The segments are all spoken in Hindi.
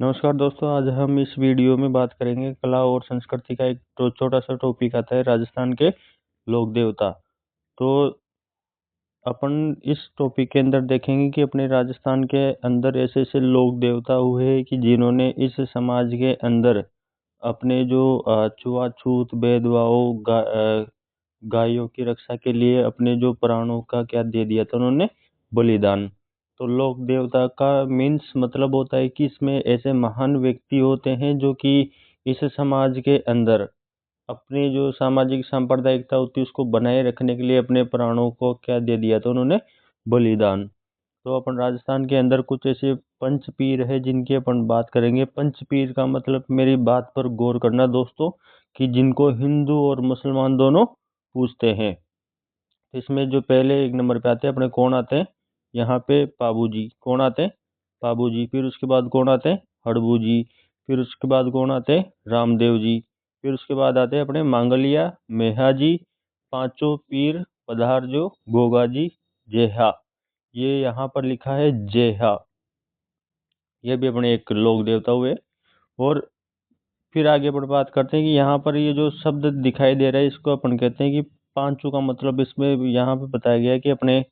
नमस्कार दोस्तों, आज हम इस वीडियो में बात करेंगे कला और संस्कृति का एक तो छोटा सा टॉपिक आता है राजस्थान के लोक देवता। तो अपन इस टॉपिक के अंदर देखेंगे कि अपने राजस्थान के अंदर ऐसे ऐसे लोक देवता हुए हैं कि जिन्होंने इस समाज के अंदर अपने जो छुआछूत भेदभाव गायों की रक्षा के लिए अपने जो प्राणों का क्या दे दिया था उन्होंने, बलिदान। तो लोक देवता का मीन्स मतलब होता है कि इसमें ऐसे महान व्यक्ति होते हैं जो कि इस समाज के अंदर अपनी जो सामाजिक सांप्रदायिकता होती है उसको बनाए रखने के लिए अपने प्राणों को क्या दे दिया था उन्होंने, बलिदान। तो अपन राजस्थान के अंदर कुछ ऐसे पंच पीर है जिनकी अपन बात करेंगे। पंच पीर का मतलब, मेरी बात पर गौर करना दोस्तों, कि जिनको हिंदू और मुसलमान दोनों पूजते हैं। इसमें जो पहले एक नंबर पे आते हैं अपने, कौन आते हैं यहाँ पे? पाबू जी। कौन आते हैं? पाबू जी। फिर उसके बाद कौन आते हैं? हड़बू जी। फिर उसके बाद कौन आते हैं? रामदेव जी। फिर उसके बाद आते हैं अपने मांगलिया मेहा जी। पांचों पीर पधार जो गोगा जी जेहा। ये यहाँ पर लिखा है जेहा। ये भी अपने एक लोक देवता हुए। और फिर आगे बढ़ बात करते हैं कि यहाँ पर ये जो शब्द दिखाई दे रहा है इसको अपन कहते हैं कि पांचों का मतलब, इसमें यहाँ पे बताया गया है कि अपने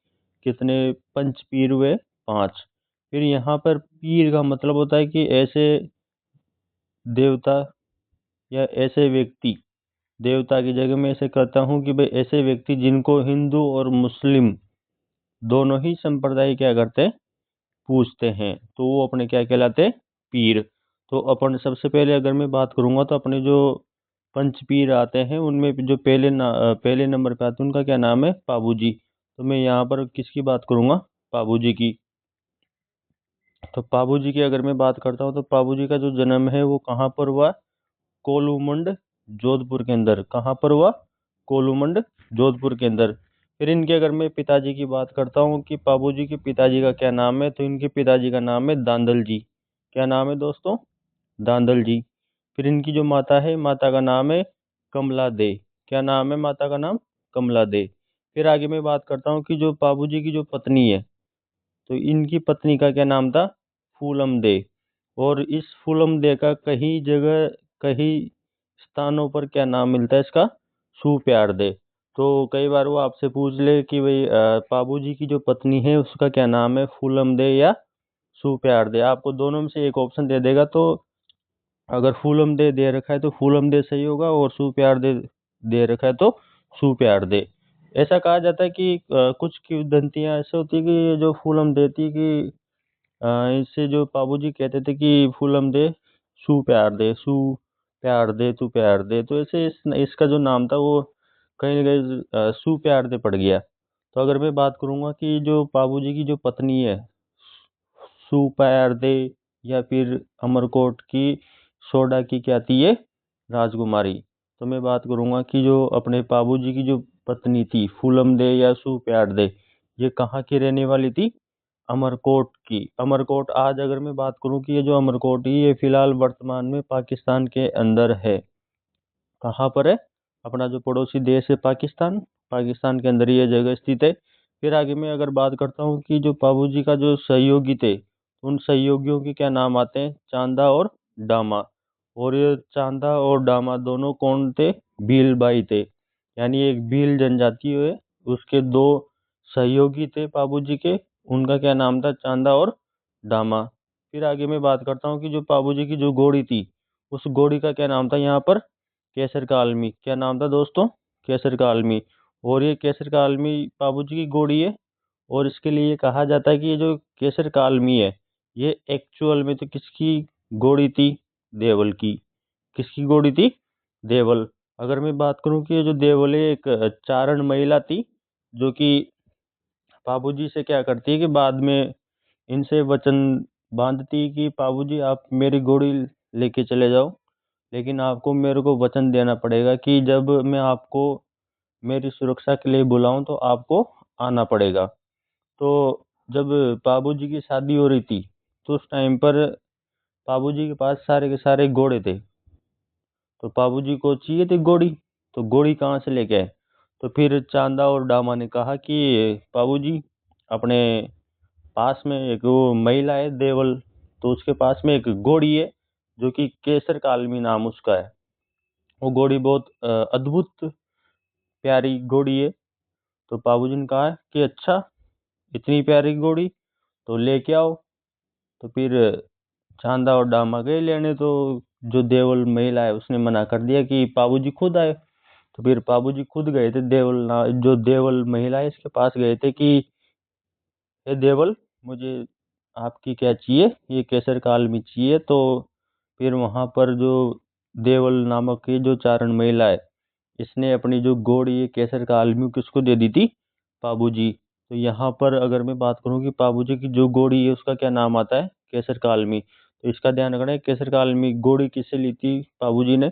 कितने पंच पीर हुए? पांच। फिर यहाँ पर पीर का मतलब होता है कि ऐसे देवता या ऐसे व्यक्ति, देवता की जगह मैं ऐसे कहता हूँ कि भाई ऐसे व्यक्ति जिनको हिंदू और मुस्लिम दोनों ही संप्रदाय क्या करते हैं, पूजते हैं, तो वो अपने क्या कहलाते हैं? पीर। तो अपन सबसे पहले अगर मैं बात करूंगा तो अपने जो पंच पीर आते हैं उनमें जो पहले नंबर पे आते हैं उनका क्या नाम है? पाबू जी। तो मैं यहाँ पर किसकी बात करूंगा? पाबू जी की। तो पाबू जी की अगर मैं बात करता हूँ तो पाबू जी का जो जन्म है वो कहाँ पर हुआ? कोलूमंड, जोधपुर के अंदर। कहाँ पर हुआ? कोलूमंड, जोधपुर के अंदर। फिर इनके अगर मैं पिताजी की बात करता हूँ कि पाबू जी के पिताजी का क्या नाम है, तो इनके पिताजी का नाम है दांदल जी। क्या नाम है दोस्तों? दांदल जी। फिर इनकी जो माता है, माता का नाम है कमला दे। क्या नाम है माता का? नाम कमला दे। फिर आगे मैं बात करता हूँ कि जो पाबू जी की जो पत्नी है, तो इनकी पत्नी का क्या नाम था? फूलम दे। और इस फूलम दे का कहीं जगह, कहीं स्थानों पर क्या नाम मिलता है इसका? सुप्यार दे। तो कई बार वो आपसे पूछ ले कि भाई पाबू जी की जो पत्नी है उसका क्या नाम है, फूलम दे या सुप्यार दे? आपको दोनों में से एक ऑप्शन दे देगा। तो अगर फूलम दे रखा है तो फूलम दे सही होगा, और सुप्यार दे रखा है तो सुप्यार दे। ऐसा कहा जाता है कि कुछ किंवदंतियां ऐसे होती है कि ये जो फूलम देती कि इससे जो बाबूजी कहते थे कि फूलम दे सू प्यार दे तू प्यार दे, तो ऐसे इसका जो नाम था वो कहीं न कहीं सू प्यार दे पड़ गया। तो अगर मैं बात करूंगा कि जो बाबूजी की जो पत्नी है सू प्यार दे, या फिर अमरकोट की सोडा की क्या थी ये? राजकुमारी। तो मैं बात करूंगा कि जो अपने बाबूजी की जो पत्नी थी फूलम दे या सू प्यार दे, ये कहाँ की रहने वाली थी? अमरकोट की। अमरकोट, आज अगर मैं बात करूं कि ये जो अमरकोट है ये फिलहाल वर्तमान में पाकिस्तान के अंदर है। कहाँ पर है? अपना जो पड़ोसी देश है पाकिस्तान, पाकिस्तान के अंदर ये जगह स्थित है। फिर आगे मैं अगर बात करता हूँ कि जो बाबूजी का जो सहयोगी थे, उन सहयोगियों के क्या नाम आते हैं? चांदा और डामा। और ये चांदा और डामा दोनों कौन थे? भील भाई थे। यानी एक भील जनजाति है, उसके दो सहयोगी थे बाबूजी के, उनका क्या नाम था? चांदा और डामा। फिर आगे मैं बात करता हूँ कि जो बाबूजी की जो घोड़ी थी, उस घोड़ी का क्या नाम था यहाँ पर? केसर का आलमी। क्या नाम था दोस्तों? केसर का आलमी। और ये केसर का आलमी बाबूजी की घोड़ी है। और इसके लिए कहा जाता है कि ये जो केसर का आलमी है, ये एक्चुअल में तो किसकी घोड़ी थी? देवल की। किसकी घोड़ी थी? देवल। अगर मैं बात करूं कि ये जो देवल है एक चारण महिला थी, जो कि बाबूजी से क्या करती है कि बाद में इनसे वचन बांधती कि बाबूजी आप मेरी घोड़ी लेके चले जाओ, लेकिन आपको मेरे को वचन देना पड़ेगा कि जब मैं आपको मेरी सुरक्षा के लिए बुलाऊं तो आपको आना पड़ेगा। तो जब बाबूजी की शादी हो रही थी तो उस टाइम पर बाबूजी के पास सारे के सारे घोड़े थे। तो बाबूजी को चाहिए थी घोड़ी, तो घोड़ी कहाँ से लेके आए? तो फिर चांदा और डामा ने कहा कि बाबूजी, अपने पास में एक वो महिला है देवल, तो उसके पास में एक घोड़ी है जो कि केसर कालमी नाम उसका है। वो घोड़ी बहुत अद्भुत प्यारी घोड़ी है। तो बाबूजी ने कहा कि अच्छा, इतनी प्यारी घोड़ी तो लेके आओ। तो फिर चांदा और डामा गए लेने, तो जो देवल महिला है उसने मना कर दिया कि बाबूजी खुद आए। तो फिर बाबूजी खुद गए थे, जो देवल महिला है इसके पास गए थे कि हे देवल, मुझे आपकी क्या चाहिए, ये केसर काल में चाहिए। तो फिर वहां पर जो देवल नामक ये जो चारण महिला है, इसने अपनी जो घोड़ी ये केसर काल में किसको दे दी थी, बाबूजी। तो यहाँ पर अगर मैं बात करूँ कि बाबूजी की जो घोड़ी है उसका क्या नाम आता है, केसर कालमी। तो इसका ध्यान रखना है, केसर कालमी घोड़ी किससे ली थी, बाबूजी ने।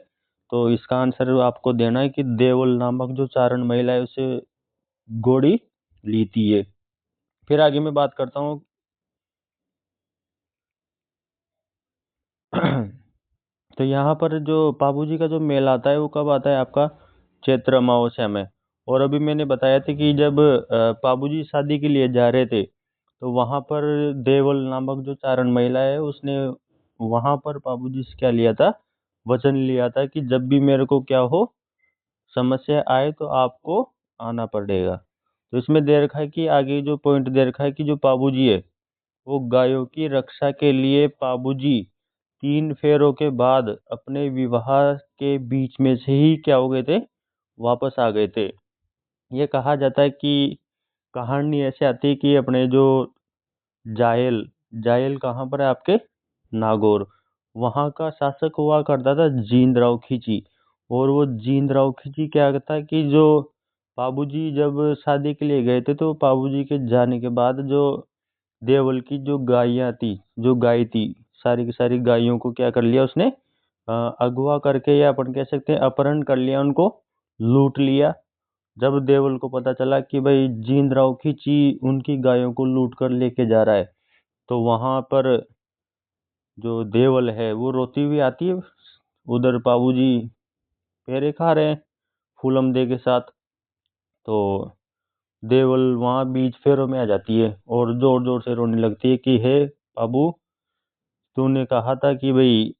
तो इसका आंसर आपको देना है कि देवल नामक जो चारण महिला है उसे घोड़ी ली थी ये। फिर आगे मैं बात करता हूँ तो यहाँ पर जो बाबूजी का जो मेला आता है वो कब आता है आपका, चैत्र अमावस्या में। और अभी मैंने बताया था कि जब बाबूजी शादी के लिए जा रहे थे, तो वहां पर देवल नामक जो चारण महिला है उसने वहां पर बाबूजी से क्या लिया था, वचन लिया था कि जब भी मेरे को क्या हो, समस्या आए तो आपको आना पड़ेगा। तो इसमें दे रखा है कि आगे जो पॉइंट दे रखा है कि जो बाबूजी है वो गायों की रक्षा के लिए बाबूजी 3 फेरों के बाद अपने विवाह के बीच में से ही क्या हो गए थे, वापस आ गए थे। ये कहा जाता है कि कहानी ऐसे आती है कि अपने जो जायल जायल कहाँ पर है आपके, नागौर, वहाँ का शासक हुआ करता था जींद राव खींची। और वो जींद राव खींची क्या करता कि जो बाबूजी जब शादी के लिए गए थे, तो बाबूजी के जाने के बाद जो देवल की जो गायें थी, जो गाय थी, सारी की सारी गायों को क्या कर लिया उसने, अगवा करके, या अपन कह सकते हैं अपहरण कर लिया, उनको लूट लिया। जब देवल को पता चला कि भाई जींद राव खींची उनकी गायों को लूट कर लेके जा रहा है, तो वहां पर जो देवल है वो रोती हुई आती है। उधर बाबूजी पेरे खा रहे हैं फूलमदे के साथ। तो देवल वहां बीच फेरों में आ जाती है और जोर जोर से रोने लगती है कि हे बाबू, तूने कहा था कि भाई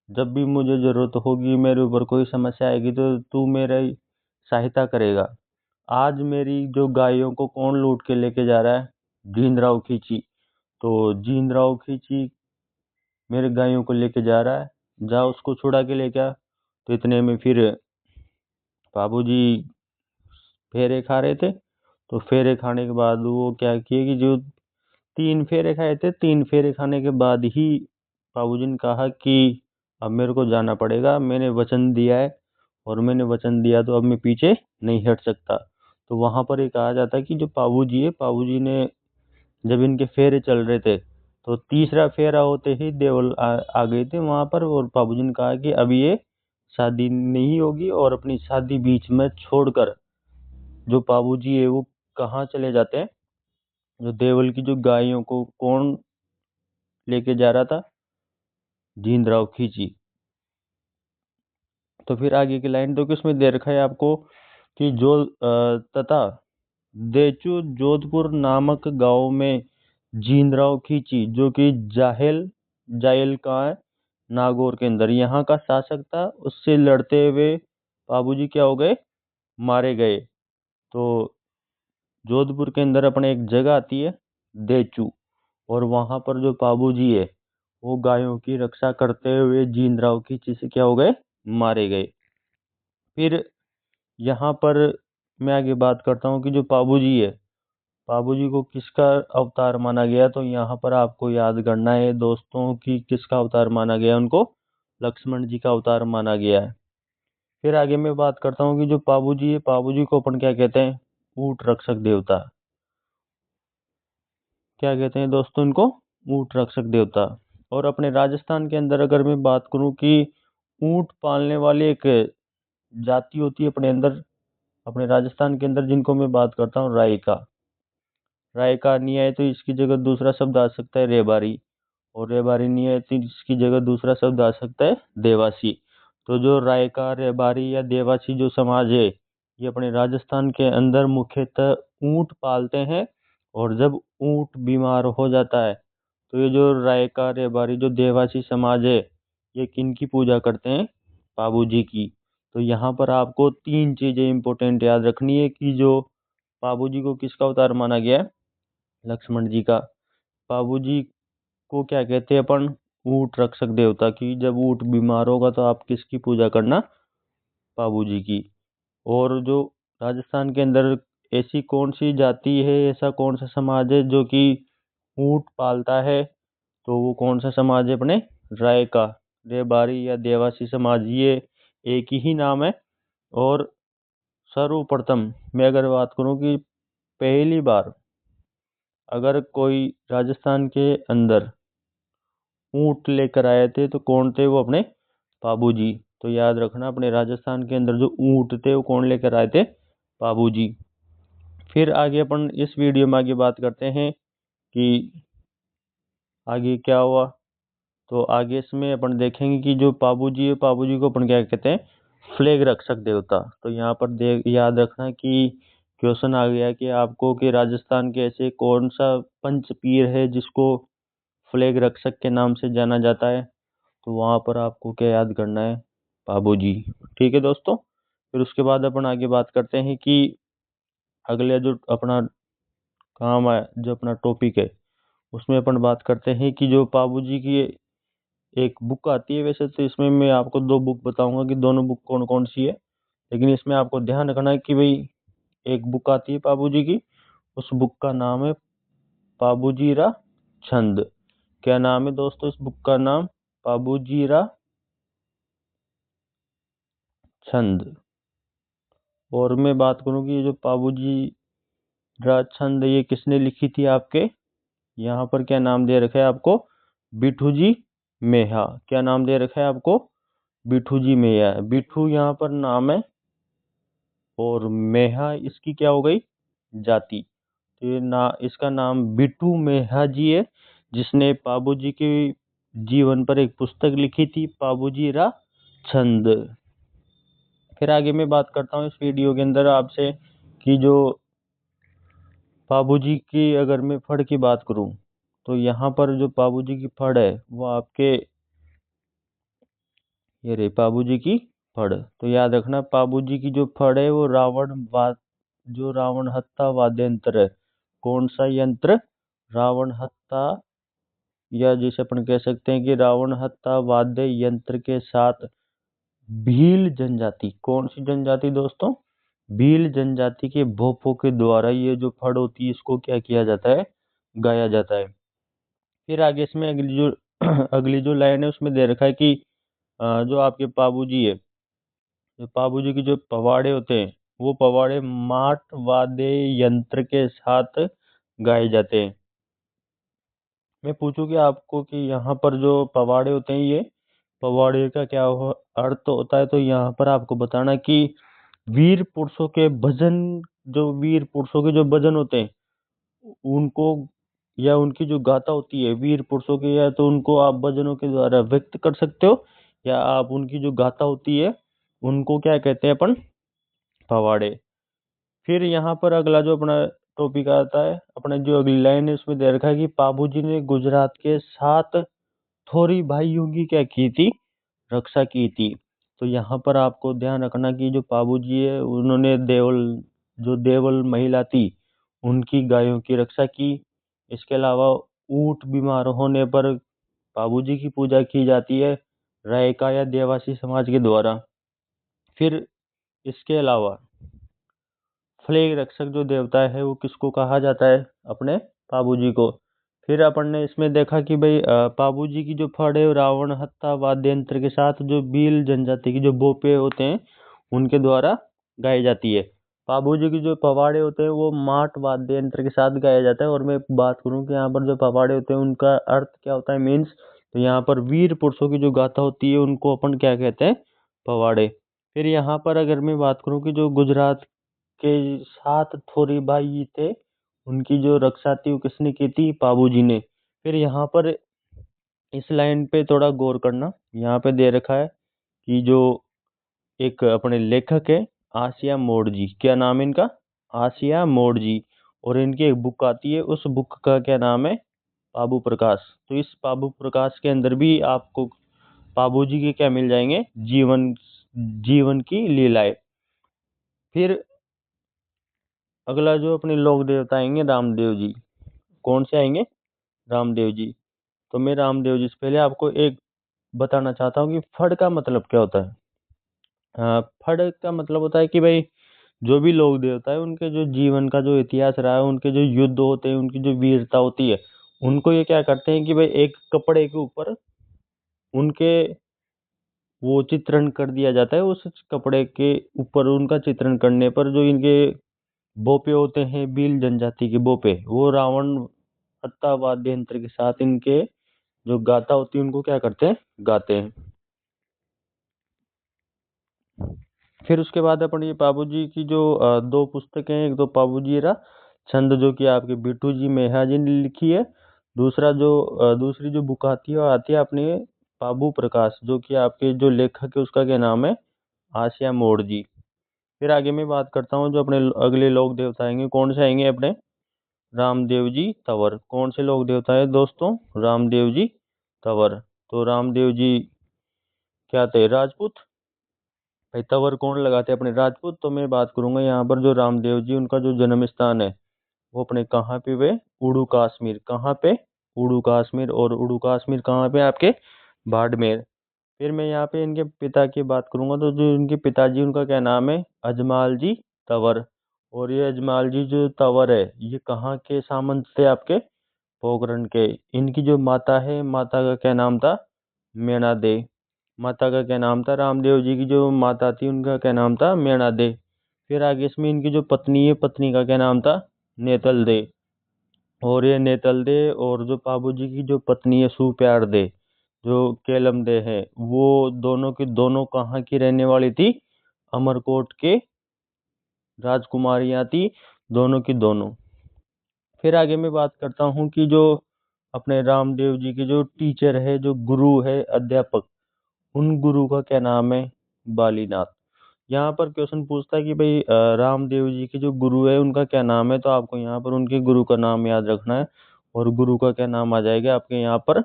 जब भी मुझे जरूरत होगी, मेरे ऊपर कोई समस्या आएगी तो तू मेरी सहायता करेगा। आज मेरी जो गायों को कौन लूट के लेके जा रहा है, जींद खींची। तो जींद खींची मेरे गायों को लेके जा रहा है, जा उसको छुड़ा के लेके आ। तो इतने में फिर बाबूजी फेरे खा रहे थे। तो फेरे खाने के बाद वो क्या किए कि जो 3 फेरे खाए थे, 3 फेरे खाने के बाद ही बाबूजी ने कहा कि अब मेरे को जाना पड़ेगा, मैंने वचन दिया है और मैंने वचन दिया तो अब मैं पीछे नहीं हट सकता। तो वहां पर ये कहा जाता है कि जो बाबूजी है, बाबूजी ने जब इनके फेरे चल रहे थे, तो तीसरा फेरा होते ही देवल आ गए थे वहां पर, और बाबूजी ने कहा कि अब ये शादी नहीं होगी, और अपनी शादी बीच में छोड़कर जो बाबूजी है वो कहाँ चले जाते हैं, जो देवल की जो गायों को कौन लेके जा रहा था, जींद राव खींची। तो फिर आगे की लाइन तो किसमें दे रखा है आपको कि जो तथा देचू जोधपुर नामक गांव में जींदराव खींची, जो कि जायल कहाँ है, नागौर के अंदर, यहाँ का शासक था, उससे लड़ते हुए बाबूजी क्या हो गए, मारे गए। तो जोधपुर के अंदर अपने एक जगह आती है देचू, और वहां पर जो बाबूजी है वो गायों की रक्षा करते हुए जींदराव खींची से क्या हो गए, मारे गए। फिर यहाँ पर मैं आगे बात करता हूँ कि जो बाबूजी है, बाबूजी को किसका अवतार माना गया। तो यहाँ पर आपको याद करना है दोस्तों कि किसका अवतार माना गया, उनको लक्ष्मण जी का अवतार माना गया है। फिर आगे मैं बात करता हूँ कि जो बाबूजी है, बाबूजी को अपन क्या कहते हैं, ऊंट रक्षक देवता। क्या कहते हैं दोस्तों इनको, ऊंट रक्षक देवता। और अपने राजस्थान के अंदर अगर मैं बात करूँ कि ऊंट पालने वाली एक जाति होती है अपने अंदर, अपने राजस्थान के अंदर, जिनको मैं बात करता हूँ रायका। रायका नहीं आए तो इसकी जगह दूसरा शब्द आ सकता है रेबारी, और रेबारी नहीं आए तो इसकी जगह दूसरा शब्द आ सकता है देवासी। तो जो रायका, रेबारी या देवासी जो समाज है, ये अपने राजस्थान के अंदर मुख्यतः ऊंट पालते हैं। और जब ऊंट बीमार हो जाता है तो ये जो रायका रेबारी जो देवासी समाज है, ये किनकी पूजा करते हैं? पाबू जी की। तो यहाँ पर आपको 3 चीजें इंपॉर्टेंट याद रखनी है कि जो पाबू जी को किसका अवतार माना गया है? लक्ष्मण जी का। पाबू जी को क्या कहते हैं अपन? ऊंट रक्षक देवता की। जब ऊंट बीमार होगा तो आप किसकी पूजा करना? पाबू जी की। और जो राजस्थान के अंदर ऐसी कौन सी जाति है, ऐसा कौन सा समाज है जो कि ऊंट पालता है? तो वो कौन सा समाज है अपने? रायका रेबारी या देवासी समाज। ये एक ही नाम है। और सर्वप्रथम मैं अगर बात करूं कि पहली बार अगर कोई राजस्थान के अंदर ऊंट लेकर आए थे तो कौन थे? वो अपने पाबू जी। तो याद रखना, अपने राजस्थान के अंदर जो ऊंट थे वो कौन लेकर आए थे? पाबू जी। फिर आगे अपन इस वीडियो में आगे बात करते हैं कि आगे क्या हुआ। तो आगे इसमें अपन देखेंगे कि जो पाबू जी है, पाबू जी को अपन क्या कहते हैं? फ्लैग रक्षक देवता। तो यहाँ पर याद रखना कि क्वेश्चन आ गया कि आपको कि राजस्थान के ऐसे कौन सा पंच पीर है जिसको फ्लैग रक्षक के नाम से जाना जाता है? तो वहां पर आपको क्या याद करना है? पाबू जी। ठीक है दोस्तों। फिर उसके बाद अपन आगे बात करते हैं कि अगले जो अपना काम है, जो अपना टॉपिक है, उसमें अपन बात करते हैं कि जो पाबू जी की एक बुक आती है। वैसे तो इसमें मैं आपको 2 बुक बताऊंगा कि दोनों बुक कौन कौन सी है, लेकिन इसमें आपको ध्यान रखना है कि भाई एक बुक आती है पाबू जी की, उस बुक का नाम है पाबूजीरा छंद। क्या नाम है दोस्तों इस बुक का नाम? पाबूजीरा छंद। और मैं बात करूं कि ये जो पाबूजी राज छंद ये किसने लिखी थी आपके? यहाँ पर क्या नाम दे रखा है आपको? बिठू जी मेहा। क्या नाम दे रखा है आपको? बिठू जी मेहा। बिठू यहाँ पर नाम है और मेहा इसकी क्या हो गई? जाति। तो ये इसका नाम बिट्टू मेहा जी है, जिसने पाबू जी के जीवन पर एक पुस्तक लिखी थी, पाबूजी रा छंद। फिर आगे मैं बात करता हूँ इस वीडियो के अंदर आपसे कि जो पाबू जी की अगर मैं फड़ की बात करूं, तो यहाँ पर जो पाबू जी की फड़ है वो आपके ये रही पाबू जी की फड़। तो याद रखना, पाबू जी की जो फड़ है वो जो रावण हत्था वाद्य यंत्र है। कौन सा यंत्र? रावण हत्था, या जिसे अपन कह सकते हैं कि रावण हत्था वाद्य यंत्र के साथ भील जनजाति। कौन सी जनजाति दोस्तों? भील जनजाति के भोपों के द्वारा ये जो फड़ होती है इसको क्या किया जाता है? गाया जाता है। फिर आगे इसमें अगली जो अगली जो लाइन है उसमें दे रखा है कि जो आपके पाबू जी है, जो पाबू जी की जो पवाड़े होते हैं वो पवाड़े माट वाद्य यंत्र के साथ गाए जाते हैं। मैं पूछूं कि आपको कि यहाँ पर जो पवाड़े होते हैं, ये पवाड़े का क्या अर्थ होता है? तो यहाँ पर आपको बताना कि वीर पुरुषों के भजन, जो वीर पुरुषों के जो भजन होते हैं उनको, या उनकी जो गाथा होती है वीर पुरुषों की, या तो उनको आप भजनों के द्वारा व्यक्त कर सकते हो, या आप उनकी जो गाथा होती है उनको क्या कहते हैं अपन? पवाड़े। फिर यहाँ पर अगला जो अपना टॉपिक आता है, अपना जो अगली लाइन है उसमें दे रखा है कि पाबू जी ने गुजरात के 7 थोरी भाइयों की क्या की थी? रक्षा की थी। तो यहाँ पर आपको ध्यान रखना कि जो पाबू जी है उन्होंने जो देवल महिला थी उनकी गायों की रक्षा की। इसके अलावा ऊंट बीमार होने पर पाबू जी की पूजा की जाती है रायका या देवासी समाज के द्वारा। फिर इसके अलावा फ्लैग रक्षक जो देवता है वो किसको कहा जाता है? अपने पाबू जी को। फिर अपन ने इसमें देखा कि भाई पाबू जी की जो फड़ है रावण हत्था वाद्य यंत्र के साथ जो भील जनजाति की जो बोपे होते हैं उनके द्वारा गाई जाती है। पाबू जी की जो पवाड़े होते हैं वो माट वाद्य यंत्र के साथ गाया जाता है। और मैं बात करूं कि यहाँ पर जो पवाड़े होते हैं उनका अर्थ क्या होता है, मीन्स, तो यहाँ पर वीर पुरुषों की जो गाथा होती है उनको अपन क्या कहते हैं? पवाड़े। फिर यहाँ पर अगर मैं बात करूं कि जो गुजरात के 7 थोरी भाई थे उनकी जो रक्षा थी वो किसने की थी? पाबू जी ने। फिर यहाँ पर इस लाइन पे थोड़ा गौर करना, यहाँ पे दे रखा है कि जो एक अपने लेखक है आसिया मोड़ जी। क्या नाम है इनका? आसिया मोड़ जी। और इनकी एक बुक आती है, उस बुक का क्या नाम है? पाबू प्रकाश। तो इस पाबू प्रकाश के अंदर भी आपको पाबू जी के क्या मिल जाएंगे, जीवन की लीलाएं। फिर अगला जो अपने लोक देवता आएंगे रामदेव जी। कौन से आएंगे, रामदेव जी। तो मैं रामदेव जी से पहले आपको एक बताना चाहता हूँ कि फड़ का मतलब क्या होता है। फड़ का मतलब होता है कि भाई जो भी लोक देवता है उनके जो जीवन का जो इतिहास रहा है, उनके जो युद्ध होते हैं, उनकी जो वीरता होती है, उनको ये क्या करते हैं कि भाई एक कपड़े के ऊपर उनके वो चित्रण कर दिया जाता है। उस कपड़े के ऊपर उनका चित्रण करने पर जो इनके बोपे होते हैं, भील जनजाति के बोपे, वो रावण हत्ता वाद्य यंत्र के साथ इनके जो गाथा होती है उनको क्या करते हैं, गाते हैं। फिर उसके बाद अपन ये पाबू जी की जो दो पुस्तकें हैं, एक तो पाबू जी रा छंद जो कि आपके बिट्टू जी मेहा जी ने लिखी है। दूसरी जो बुक आती है वो आती है अपने पाबू प्रकाश, जो कि आपके जो लेखक है उसका क्या नाम है, आसिया मोड़ जी। फिर आगे मैं बात करता हूँ जो अपने अगले लोक देवता आएंगे। कौन से आएंगे अपने, रामदेव जी तंवर। कौन से लोक देवता है दोस्तों, रामदेव जी तंवर। तो रामदेव जी क्या थे, राजपूत। भाई तंवर कौन लगाते हैं, अपने राजपूत। तो मैं बात करूंगा यहाँ पर जो रामदेव जी उनका जो जन्म स्थान है वो अपने कहाँ पे, वे उड़ू कश्मीर। कहाँ पे, उड़ू कश्मीर। और उड़ू कश्मीर कहाँ पे, आपके बाड़मेर। फिर मैं यहाँ पे इनके पिता की बात करूंगा। तो जो इनके पिताजी उनका क्या नाम है, अजमाल जी तंवर। और ये अजमाल जी जो तंवर है ये कहाँ के सामंत थे, आपके पोखरण के। इनकी जो माता है, माता का क्या नाम था, मैना दे। माता का क्या नाम था, रामदेव जी की जो माता थी उनका क्या नाम था, मैना दे। फिर आगे इसमें इनकी जो पत्नी है, पत्नी का क्या नाम था, नेतल दे। और ये नेतल दे और जो पाबू जी की जो पत्नी है सुप्यार दे, जो केलम दे है, वो दोनों की दोनों कहाँ की रहने वाली थी, अमरकोट के राजकुमारियां थी, दोनों की दोनों। फिर आगे मैं बात करता हूँ कि जो अपने रामदेव जी के जो टीचर है, जो गुरु है, अध्यापक, उन गुरु का क्या नाम है, बालीनाथ। यहाँ पर क्वेश्चन पूछता है कि भाई रामदेव जी के जो गुरु है उनका क्या नाम है। तो आपको यहाँ पर उनके गुरु का नाम याद रखना है। और गुरु का क्या नाम आ जाएगा आपके यहाँ पर,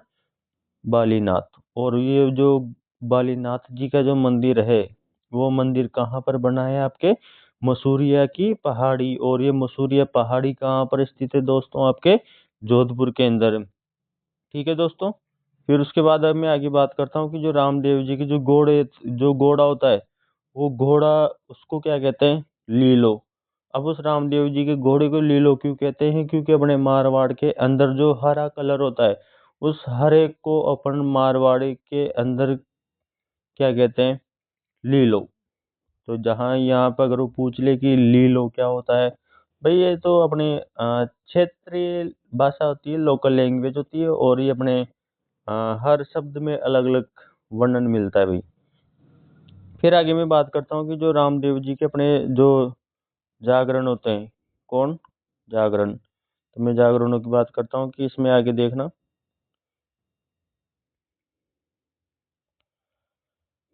बालीनाथ। और ये जो बालीनाथ जी का जो मंदिर है वो मंदिर कहाँ पर बना है, आपके मसूरिया की पहाड़ी। और ये मसूरिया पहाड़ी कहाँ पर स्थित है दोस्तों, आपके जोधपुर के अंदर। ठीक है दोस्तों। फिर उसके बाद अब मैं आगे बात करता हूँ कि जो रामदेव जी के जो घोड़ा होता है, वो घोड़ा उसको क्या कहते हैं, लीलो। अब उस रामदेव जी के घोड़े को लीलो क्यों कहते हैं, क्योंकि अपने मारवाड़ के अंदर जो हरा कलर होता है, उस हरे को अपन मारवाड़ी के अंदर क्या कहते हैं, लीलो। तो जहाँ यहाँ पर अगर वो पूछ ले कि लीलो क्या होता है, भाई ये तो अपने क्षेत्रीय भाषा होती है, लोकल लैंग्वेज होती है। और ये अपने हर शब्द में अलग अलग वर्णन मिलता है भाई। फिर आगे मैं बात करता हूँ कि जो रामदेव जी के अपने जो जागरण होते हैं, कौन, जागरण। तो मैं जागरणों की बात करता हूँ कि इसमें आगे देखना।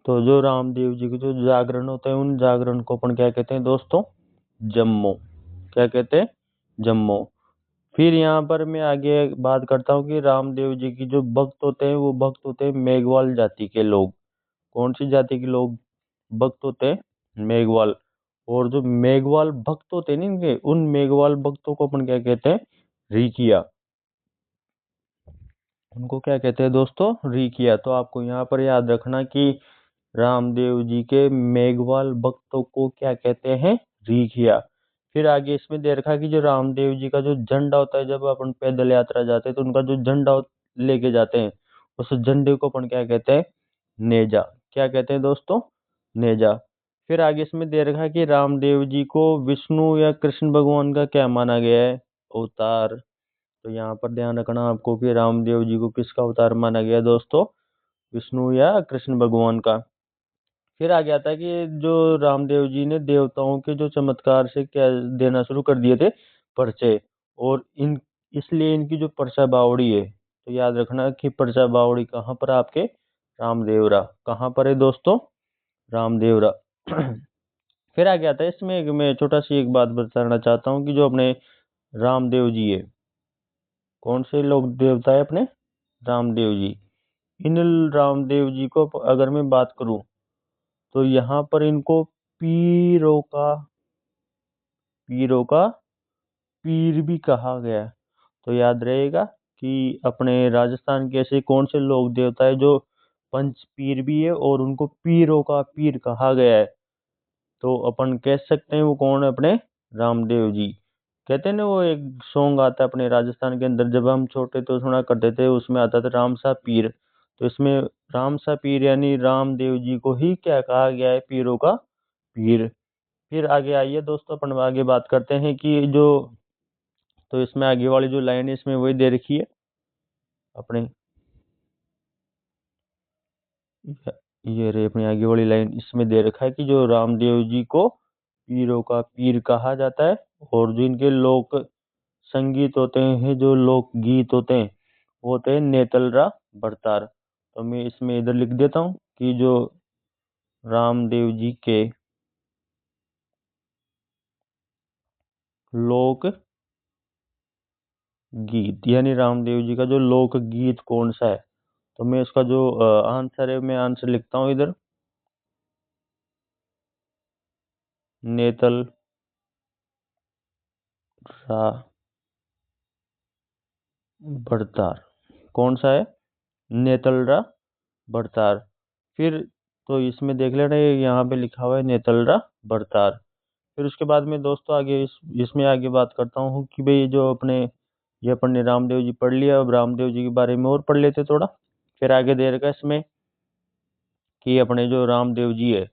तो जो रामदेव जी के जो जागरण होते हैं उन जागरण को अपन क्या कहते हैं दोस्तों, जम्मो। क्या कहते हैं, जम्मो। फिर यहाँ पर मैं आगे बात करता हूँ कि रामदेव जी की जो भक्त होते हैं वो भक्त होते हैं मेघवाल जाति के लोग। कौन सी जाति के लोग भक्त होते हैं, मेघवाल। और जो मेघवाल भक्त होते हैं ना इनके, उन मेघवाल भक्तों को अपन क्या कहते हैं, रिकिया। उनको क्या कहते हैं दोस्तों, रिकिया। तो आपको यहाँ पर याद रखना कि रामदेव जी के मेघवाल भक्तों को क्या कहते हैं, रिकिया। फिर आगे इसमें दे रखा है कि जो रामदेव जी का जो झंडा होता है, जब अपन पैदल यात्रा जाते हैं तो उनका जो झंडा लेके जाते हैं, उस झंडे को अपन क्या कहते हैं, नेजा। क्या कहते हैं दोस्तों, नेजा। फिर आगे इसमें दे रखा है कि रामदेव जी को विष्णु या कृष्ण भगवान का क्या माना गया है, अवतार। तो यहाँ पर ध्यान रखना आपको कि रामदेव जी को किसका अवतार माना गया है दोस्तों, विष्णु या कृष्ण भगवान का। फिर आ गया था कि जो रामदेव जी ने देवताओं के जो चमत्कार से क्या देना शुरू कर दिए थे, पर्चे। और इन इसलिए इनकी जो पर्चा बावड़ी है, तो याद रखना कि पर्चा बावड़ी कहाँ पर है, आपके रामदेवरा। कहाँ पर है दोस्तों, रामदेवरा। फिर आ गया था इसमें मैं छोटा सी एक बात बताना चाहता हूँ कि जो अपने रामदेव जी है, कौन से लोग देवता है अपने? रामदेव जी। इन रामदेव जी को अगर मैं बात करूं तो यहाँ पर इनको पीरों का पीर भी कहा गया है। तो याद रहेगा कि अपने राजस्थान के ऐसे कौन से लोक देवता है जो पंच पीर भी है और उनको पीरों का पीर कहा गया है। तो अपन कह सकते हैं वो कौन है? अपने रामदेव जी। कहते हैं ना, वो एक सॉन्ग आता है अपने राजस्थान के अंदर, जब हम छोटे तो सुना करते थे, उसमें आता था राम सा पीर। तो इसमें राम सा पीर यानी रामदेव जी को ही क्या कहा गया है? पीरों का पीर। फिर आगे आइए दोस्तों, अपन आगे बात करते हैं कि जो, तो इसमें आगे वाली जो लाइन है इसमें वही दे रखी है अपने, ये रही अपनी आगे वाली लाइन। इसमें दे रखा है कि जो रामदेव जी को पीरों का पीर कहा जाता है, और जो इनके लोक संगीत होते हैं, जो लोक गीत होते हैं, वो होते हैं नेतलरा बरतार। तो मैं इसमें इधर लिख देता हूँ कि जो रामदेव जी के लोक गीत यानी रामदेव जी का जो लोक गीत कौन सा है? तो मैं इसका जो आंसर है, मैं आंसर लिखता हूँ इधर, नेतल रा बरतार। कौन सा है? नेतलरा बरतार। फिर तो इसमें देख लेना, ये यहाँ पे लिखा हुआ है नेतलरा बरतार। फिर उसके बाद में दोस्तों आगे इसमें आगे बात करता हूँ कि भाई जो अपने, ये अपन ने रामदेव जी पढ़ लिया, अब रामदेव जी के बारे में और पढ़ लेते थोड़ा। फिर आगे दे रखा है इसमें कि अपने जो रामदेव जी है,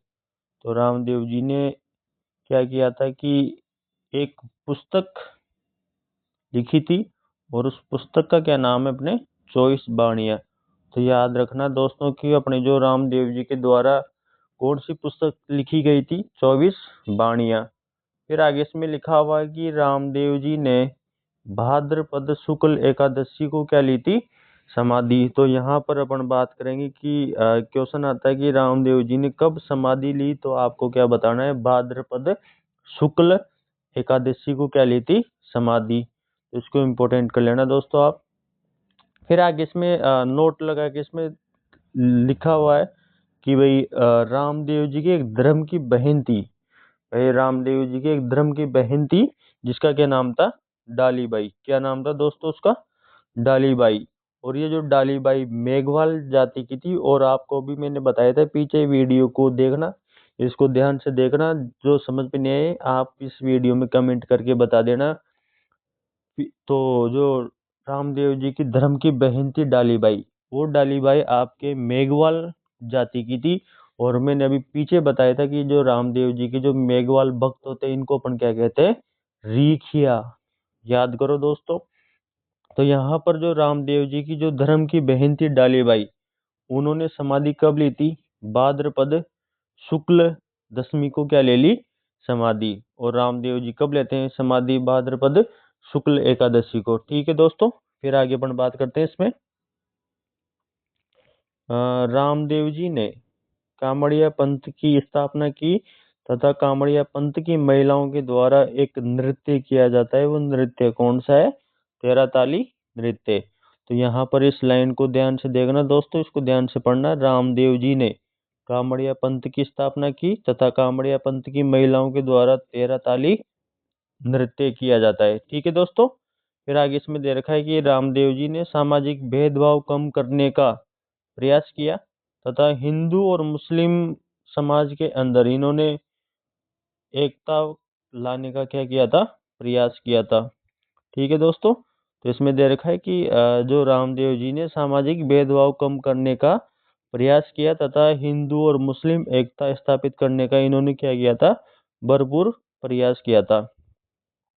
तो रामदेव जी ने क्या किया था कि एक पुस्तक लिखी थी, और उस पुस्तक का क्या नाम है? अपने 24 बाणियां। तो याद रखना दोस्तों कि अपने जो रामदेव जी के द्वारा कौन सी पुस्तक लिखी गई थी? 24 बाणियां। फिर आगे इसमें लिखा हुआ है कि रामदेव जी ने भाद्रपद शुक्ल एकादशी को क्या ली थी? समाधि। तो यहाँ पर अपन बात करेंगे कि क्वेश्चन आता है कि रामदेव जी ने कब समाधि ली, तो आपको क्या बताना है? भाद्रपद शुक्ल एकादशी को क्या ली थी? समाधि। तो इसको इम्पोर्टेंट कर लेना दोस्तों आप। फिर आगे इसमें नोट लगा के इसमें लिखा हुआ है कि भाई रामदेव जी की एक धर्म की बहन थी। भाई रामदेव जी की एक धर्म की बहन थी, जिसका क्या नाम था? डालीबाई। क्या नाम था दोस्तों उसका? डालीबाई। और ये जो डालीबाई मेघवाल जाति की थी, और आपको भी मैंने बताया था, पीछे वीडियो को देखना, इसको ध्यान से देखना, जो समझ में नहीं आए आप इस वीडियो में कमेंट करके बता देना। तो जो रामदेव जी की धर्म की बहन थी डालीबाई, वो डालीबाई आपके मेघवाल जाति की थी। और मैंने अभी पीछे बताया था कि जो रामदेव जी के जो मेघवाल भक्त होते हैं, इनको अपन क्या कहते हैं? रीखिया। याद करो दोस्तों। तो यहाँ पर जो रामदेव जी की जो धर्म की बहन थी डालीबाई, उन्होंने समाधि कब ली थी? भाद्रपद शुक्ल दशमी को क्या ले ली? समाधि। और रामदेव जी कब लेते हैं समाधि? भाद्रपद शुक्ल एकादशी को। ठीक है दोस्तों। फिर आगे अपन बात करते हैं इसमें। रामदेव जी ने कामड़िया पंथ की स्थापना की, तथा कामड़िया पंथ की महिलाओं के द्वारा एक नृत्य किया जाता है। वो नृत्य कौन सा है? तेरा ताली नृत्य। तो यहाँ पर इस लाइन को ध्यान से देखना दोस्तों, इसको ध्यान से पढ़ना। रामदेव जी ने कामड़िया पंथ की स्थापना की, तथा कामड़िया पंथ की महिलाओं के द्वारा तेरा ताली नृत्य किया जाता है। ठीक है दोस्तों। फिर आगे इसमें दे रखा है कि रामदेव जी ने सामाजिक भेदभाव कम करने का प्रयास किया, तथा हिंदू और मुस्लिम समाज के अंदर इन्होंने एकता लाने का क्या किया था? प्रयास किया था। ठीक है दोस्तों। तो इसमें दे रखा है कि जो रामदेव जी ने सामाजिक भेदभाव कम करने का प्रयास किया, तथा हिंदू और मुस्लिम एकता स्थापित करने का इन्होंने क्या किया था? भरपूर प्रयास किया था।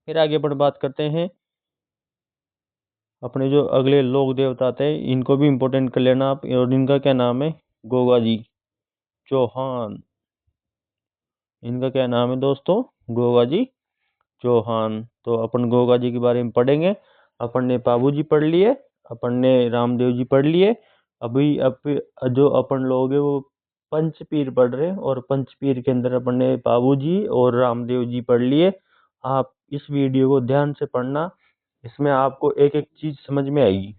फिर आगे अपन बात करते हैं, अपने जो अगले लोक देवता आते हैं, इनको भी इम्पोर्टेंट कर लेना आप। और इनका क्या नाम है? गोगा जी चौहान। इनका क्या नाम है दोस्तों? गोगा जी चौहान। तो अपन गोगा जी के बारे में पढ़ेंगे। अपन ने पाबू जी पढ़ लिए, अपन ने रामदेव जी पढ़ लिए। अभी जो अपन लोग हैं वो पंचपीर पढ़ रहे हैं, और पंचपीर के अंदर अपन ने पाबू जी और रामदेव जी पढ़ लिए। आप इस वीडियो को ध्यान से पढ़ना, इसमें आपको एक एक चीज समझ में आएगी।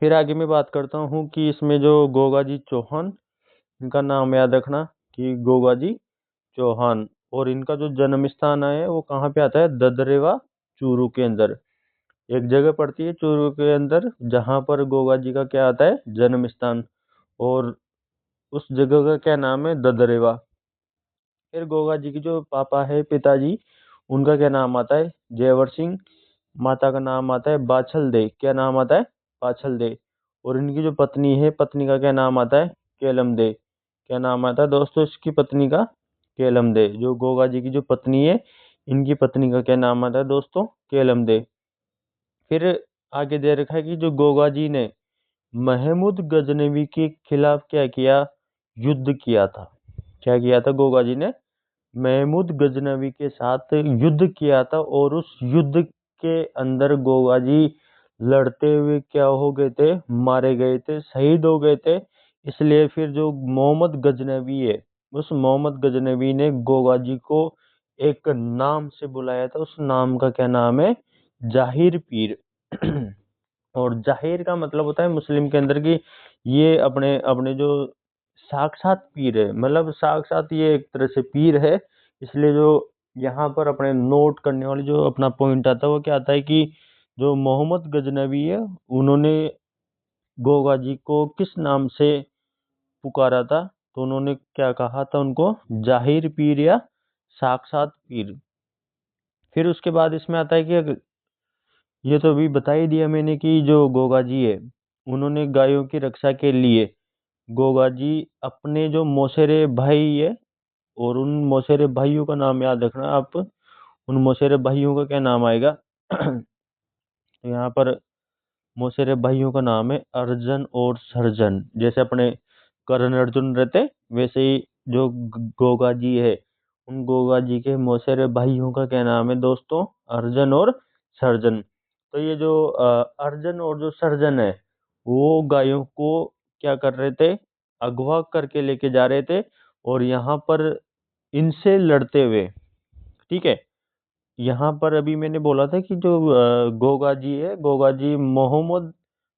फिर आगे मैं बात करता हूँ कि इसमें जो गोगाजी चौहान, इनका नाम याद रखना कि गोगाजी चौहान, और इनका जो जन्म स्थान है वो कहाँ पे आता है, ददरेवा चूरू के अंदर। एक जगह पड़ती है चूरू के अंदर जहाँ पर गोगा जी का क्या आता है, जन्म स्थान, और उस जगह का क्या नाम है, ददरेवा। फिर गोगा जी की जो पापा है, पिताजी, उनका क्या नाम आता है, जयवर सिंह। माता का नाम आता है बाछल दे, क्या नाम आता है, बाछल दे। और इनकी जो पत्नी है, पत्नी का क्या नाम आता है, केलम दे। क्या नाम आता है दोस्तों इसकी पत्नी का, केलम दे। जो गोगा जी की जो पत्नी है, इनकी पत्नी का क्या नाम आता है दोस्तों, केलम दे। फिर आगे दे रखा है कि जो गोगा जी ने महमूद गजनवी के खिलाफ क्या किया, युद्ध किया था। क्या किया था, गोगा जी ने महमूद गजनवी के साथ युद्ध किया था, और उस युद्ध के अंदर गोगा जी लड़ते हुए क्या हो गए थे, मारे गए थे, शहीद हो गए थे। इसलिए फिर जो मोहम्मद गजनवी है, उस मोहम्मद गजनवी ने गोगा जी को एक नाम से बुलाया था। उस नाम का क्या नाम है, जाहिर पीर। और जाहिर का मतलब होता है मुस्लिम के अंदर की, ये अपने अपने जो साक्षात पीर है, मतलब साक्षात ये एक तरह से पीर है। इसलिए जो यहाँ पर अपने नोट करने वाले जो अपना पॉइंट आता है वो क्या आता है कि जो मोहम्मद गजनवी है, उन्होंने गोगा जी को किस नाम से पुकारा था, तो उन्होंने क्या कहा था उनको, जाहिर पीर या साक्षात पीर। फिर उसके बाद इसमें आता है कि ये तो अभी बता ही दिया मैंने कि जो गोगा जी है, उन्होंने गायों की रक्षा के लिए, गोगा जी अपने जो मौसेरे भाई है, और उन मौसेरे भाइयों का नाम याद रखना आप, उन मौसेरे भाइयों का क्या नाम आएगा। तो यहाँ पर मौसेरे भाइयों का नाम है अर्जन और सर्जन। जैसे अपने कर्ण अर्जुन रहते, वैसे ही जो गोगा जी है, उन गोगा जी के मौसेरे भाइयों का क्या नाम है दोस्तों, अर्जन और सर्जन। तो ये जो अर्जन और जो सर्जन है, वो गायों को क्या कर रहे थे, अगवा करके लेके जा रहे थे, और यहाँ पर इनसे लड़ते हुए, ठीक है। यहाँ पर अभी मैंने बोला था कि जो गोगा जी है, गोगा जी मोहम्मद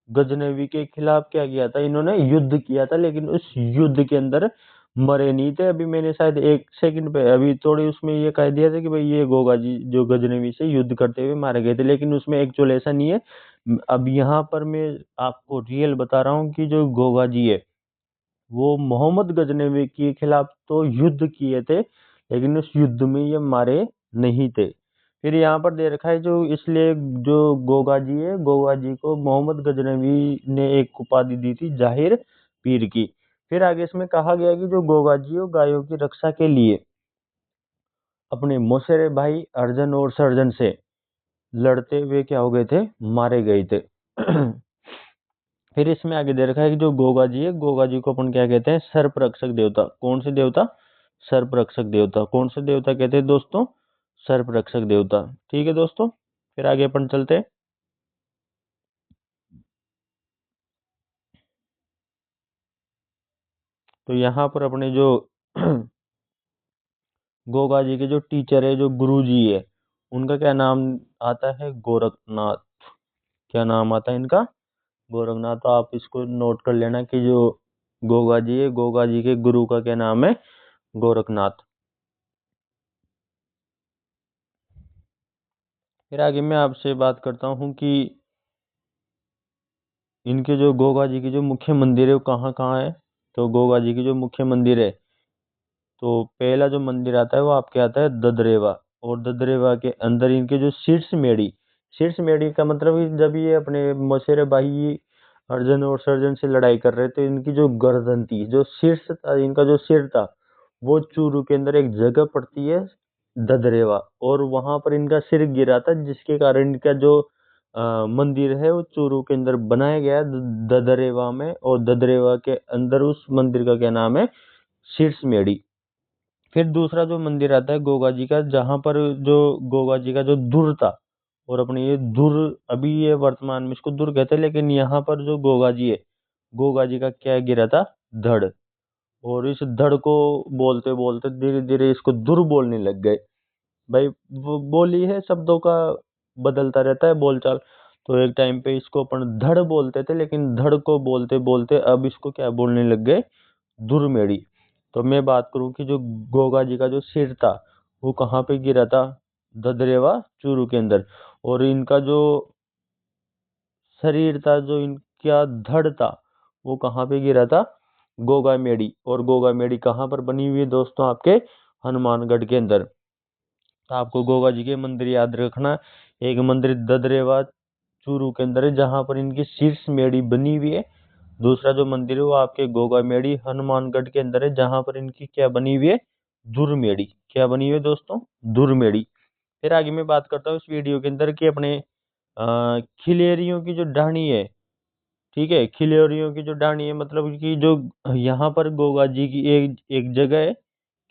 गजनवी के खिलाफ क्या किया था, इन्होंने युद्ध किया था, लेकिन उस युद्ध के अंदर मरे नहीं थे। अभी मैंने शायद एक सेकंड पे अभी थोड़ी उसमें ये कह दिया था कि भाई ये गोगा जी जो गजनवी से युद्ध करते हुए मारे गए थे, लेकिन उसमें एक्चुअल ऐसा नहीं है। अब यहाँ पर मैं आपको रियल बता रहा हूँ कि जो गोगा जी है, वो मोहम्मद गजनवी के खिलाफ तो युद्ध किए थे, लेकिन उस युद्ध में ये मारे नहीं थे। फिर यहाँ पर दे रखा है जो, इसलिए जो गोगा जी है, गोगा जी को मोहम्मद गजनवी ने एक उपाधि दी थी, जाहिर पीर की। फिर आगे इसमें कहा गया कि जो गोगा जी है, गायों की रक्षा के लिए अपने मौसेरे भाई अर्जन और सर्जन से लड़ते हुए क्या हो गए थे, मारे गए थे। फिर इसमें आगे दे रखा है कि जो गोगा जी है, गोगा जी को अपन क्या कहते हैं, सर्प रक्षक देवता। कौन से देवता, सर्प रक्षक देवता। कौन से देवता कहते हैं दोस्तों, सर्प रक्षक देवता। ठीक है दोस्तों, फिर आगे अपन चलते हैं। तो यहाँ पर अपने जो गोगा जी के जो टीचर है, जो गुरु जी है, उनका क्या नाम आता है, गोरखनाथ। क्या नाम आता है इनका, गोरखनाथ। तो आप इसको नोट कर लेना कि जो गोगा जी है, गोगा जी के गुरु का क्या नाम है, गोरखनाथ। फिर आगे मैं आपसे बात करता हूँ कि इनके जो गोगा जी की जो मुख्य मंदिर है वो कहाँ कहाँ है। तो गोगा जी की जो मुख्य मंदिर है, तो पहला जो मंदिर आता है वो आपके आता है ददरेवा। और ददरेवा के अंदर इनके जो शीर्ष मेढ़ी, शीर्ष मेढ़ी का मतलब कि जब ये अपने मौसेरे भाई अर्जुन और सर्जन से लड़ाई कर रहे थे, इनकी जो गर्दन थी, जो शीर्ष था, इनका जो सिर था, वो चूरू के अंदर एक जगह पड़ती है ददरेवा, और वहां पर इनका सिर गिरा था, जिसके कारण इनका जो मंदिर है वो चूरू के अंदर बनाया गया है, ददरेवा में। और ददरेवा के अंदर उस मंदिर का क्या नाम है, शीर्ष मेढ़ी। फिर दूसरा जो मंदिर आता है गोगा जी का, जहां पर जो गोगा जी का जो धुर था, और अपने ये धुर, अभी ये वर्तमान में इसको धुर कहते हैं, लेकिन यहाँ पर जो गोगा जी है, गोगा जी का क्या गिरा था, धड़। और इस धड़ को बोलते बोलते धीरे धीरे इसको धुर बोलने लग गए। भाई वो बोली है, शब्दों का बदलता रहता है बोलचाल। तो एक टाइम पे इसको अपन धड़ बोलते थे, लेकिन धड़ को बोलते बोलते अब इसको क्या बोलने लग गए, दुर्मेड़ी। तो मैं बात करूं कि जो गोगा जी का जो सिर था वो कहाँ पे गिरा था, ददरेवा चूरू के अंदर। और इनका जो शरीर था, जो इनका धड़ था, वो कहाँ पे गिरा था, गोगा मेड़ी। और गोगा मेड़ी कहाँ पर बनी हुई है दोस्तों, आपके हनुमानगढ़ के अंदर। तो आपको गोगा जी के मंदिर याद रखना। एक मंदिर ददरेवा चूरू के अंदर है जहां पर इनकी शीर्ष मेड़ी बनी हुई है। दूसरा जो मंदिर है वो आपके गोगा मेड़ी हनुमानगढ़ के अंदर है जहां पर इनकी क्या बनी हुई है, दुर्मेड़ी। क्या बनी हुई है दोस्तों, दुर्मेड़ी। फिर आगे मैं बात करता हूँ इस वीडियो के अंदर कि अपने खिलेरियों की जो ढाणी है, ठीक है, खिलेरियों की जो ढाणी है मतलब कि जो यहाँ पर गोगा जी की एक एक जगह है,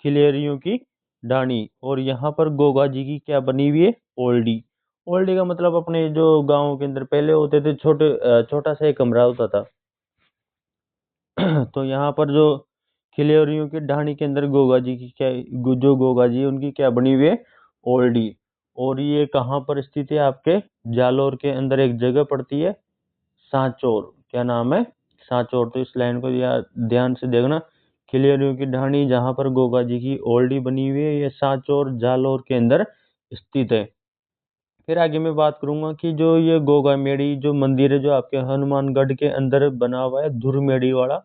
खिलेरियों की ढाणी। और यहाँ पर गोगा जी की क्या बनी हुई है, ओल्डी। ओल्डी का मतलब अपने जो गाँव के अंदर पहले होते थे छोटा सा एक कमरा होता था। तो यहाँ पर जो खिलेरियों की ढाणी के अंदर गोगा जी की क्या, जो गोगा जी है उनकी क्या बनी हुई है, ओल्डी। और ये कहाँ पर स्थित है, आपके जालोर के अंदर एक जगह पड़ती है, सांचौर। क्या नाम है, सांचौर। तो इस लाइन को ध्यान से देखना। खिलेरियों की ढाणी जहां पर गोगा जी की ओल्डी बनी हुई है, ये सांचौर जालौर के अंदर स्थित है। फिर आगे मैं बात करूंगा कि जो ये गोगा मेड़ी जो मंदिर है, जो आपके हनुमानगढ़ के अंदर बना हुआ है, धुरमेड़ी वाला,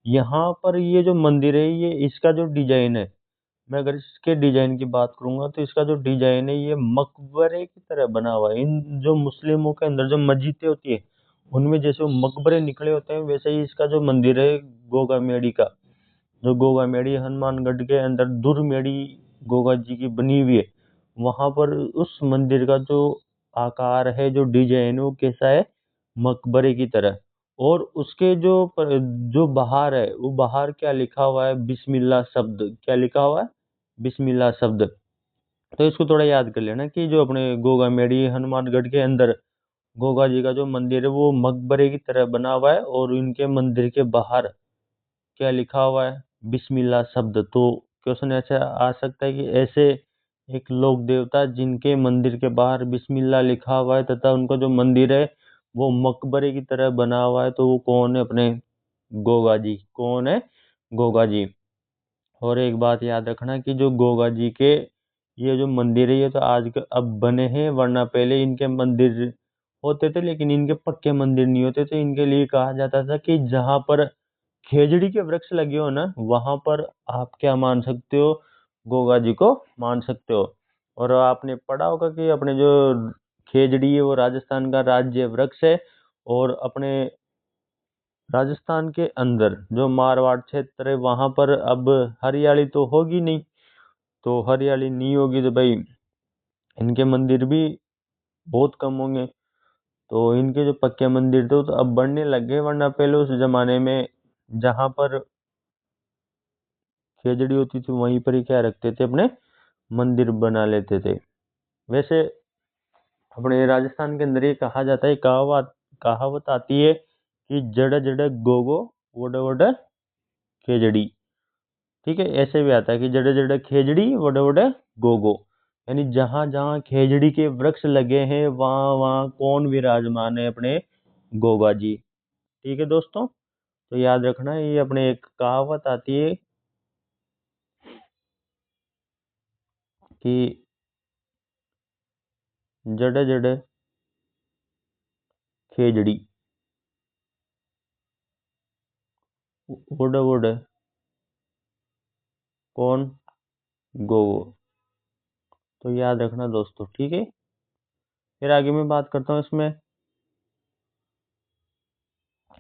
यहाँ पर ये जो मंदिर है, ये इसका जो डिजाइन है, मैं अगर इसके डिजाइन की बात करूंगा तो इसका जो डिजाइन है ये मकबरे की तरह बना हुआ है। इन जो मुस्लिमों के अंदर जो मस्जिदें होती है उनमें जैसे वो मकबरे निकले होते हैं, वैसे ही इसका जो मंदिर है गोगा मेड़ी का, जो गोगा मेड़ी हनुमानगढ़ के अंदर दुर्मेड़ी गोगा जी की बनी हुई है, वहां पर उस मंदिर का जो आकार है, जो डिजाइन है, वो कैसा है, मकबरे की तरह। और उसके जो बाहर है, वो बाहर क्या लिखा हुआ है, बिस्मिल्लाह शब्द। क्या लिखा हुआ है, बिस्मिल्लाह शब्द। तो इसको थोड़ा याद कर लेना कि जो अपने गोगा मेड़ी हनुमानगढ़ के अंदर गोगा जी का जो मंदिर है वो मकबरे की तरह बना हुआ है, और इनके मंदिर के बाहर क्या लिखा हुआ है, बिस्मिल्लाह शब्द। तो क्वेश्चन ऐसा आ सकता है कि ऐसे एक लोक देवता जिनके मंदिर के बाहर बिस्मिल्लाह लिखा हुआ है तथा उनका जो मंदिर है वो मकबरे की तरह बना हुआ है, तो वो कौन है, अपने गोगा जी। कौन है, गोगा जी। और एक बात याद रखना कि जो गोगा जी के ये जो मंदिर है, ये तो आज के अब बने हैं, वरना पहले इनके मंदिर होते थे, लेकिन इनके पक्के मंदिर नहीं होते थे। इनके लिए कहा जाता था कि जहां पर खेजड़ी के वृक्ष लगे हो ना, वहां पर आप क्या मान सकते हो, गोगा जी को मान सकते हो। और आपने पढ़ा होगा कि अपने जो खेजड़ी है वो राजस्थान का राज्य वृक्ष है। और अपने राजस्थान के अंदर जो मारवाड़ क्षेत्र है वहां पर अब हरियाली तो होगी नहीं। तो हरियाली नहीं होगी तो भाई इनके मंदिर भी बहुत कम होंगे। तो इनके जो पक्के मंदिर थे वो तो अब बनने लग गए, वरना पहले उस जमाने में जहां पर खेजड़ी होती थी वहीं पर ही क्या रखते थे, अपने मंदिर बना लेते थे। वैसे अपने राजस्थान के अंदर ये कहा जाता है, कहावत कहावत आती है कि जड़ जड़ गोगो वड वड खेजड़ी। ठीक है, ऐसे भी आता है कि जड़ जड़ खेजड़ी वड वड गोगो। यानी जहां जहां खेजड़ी के वृक्ष लगे हैं वहां वहां कौन विराजमान है, अपने गोगा जी। ठीक है दोस्तों, तो याद रखना ये अपने एक कहावत आती है कि जड़ जड़ खेजड़ी वुड वुड कौन, गोगो। तो याद रखना दोस्तों, ठीक है। फिर आगे मैं बात करता हूँ इसमें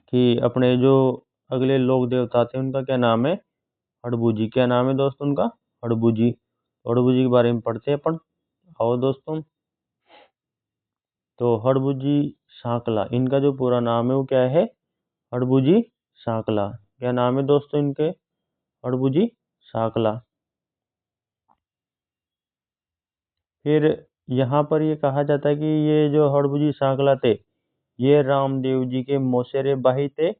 कि अपने जो अगले लोक देवता थे उनका क्या नाम है, हड़बू जी। क्या नाम है दोस्तों उनका, हड़बू जी। हड़बू जी के बारे में पढ़ते हैं अपन। आओ दोस्तों, तो हड़बू जी सांकला, इनका जो पूरा नाम है वो क्या है, हड़बू जी सांकला। क्या नाम है दोस्तों इनके, हड़बू जी सांकला। फिर यहाँ पर ये कहा जाता है कि ये जो हड़बू जी सांकला थे, ये रामदेव जी के मौसेरे भाई थे।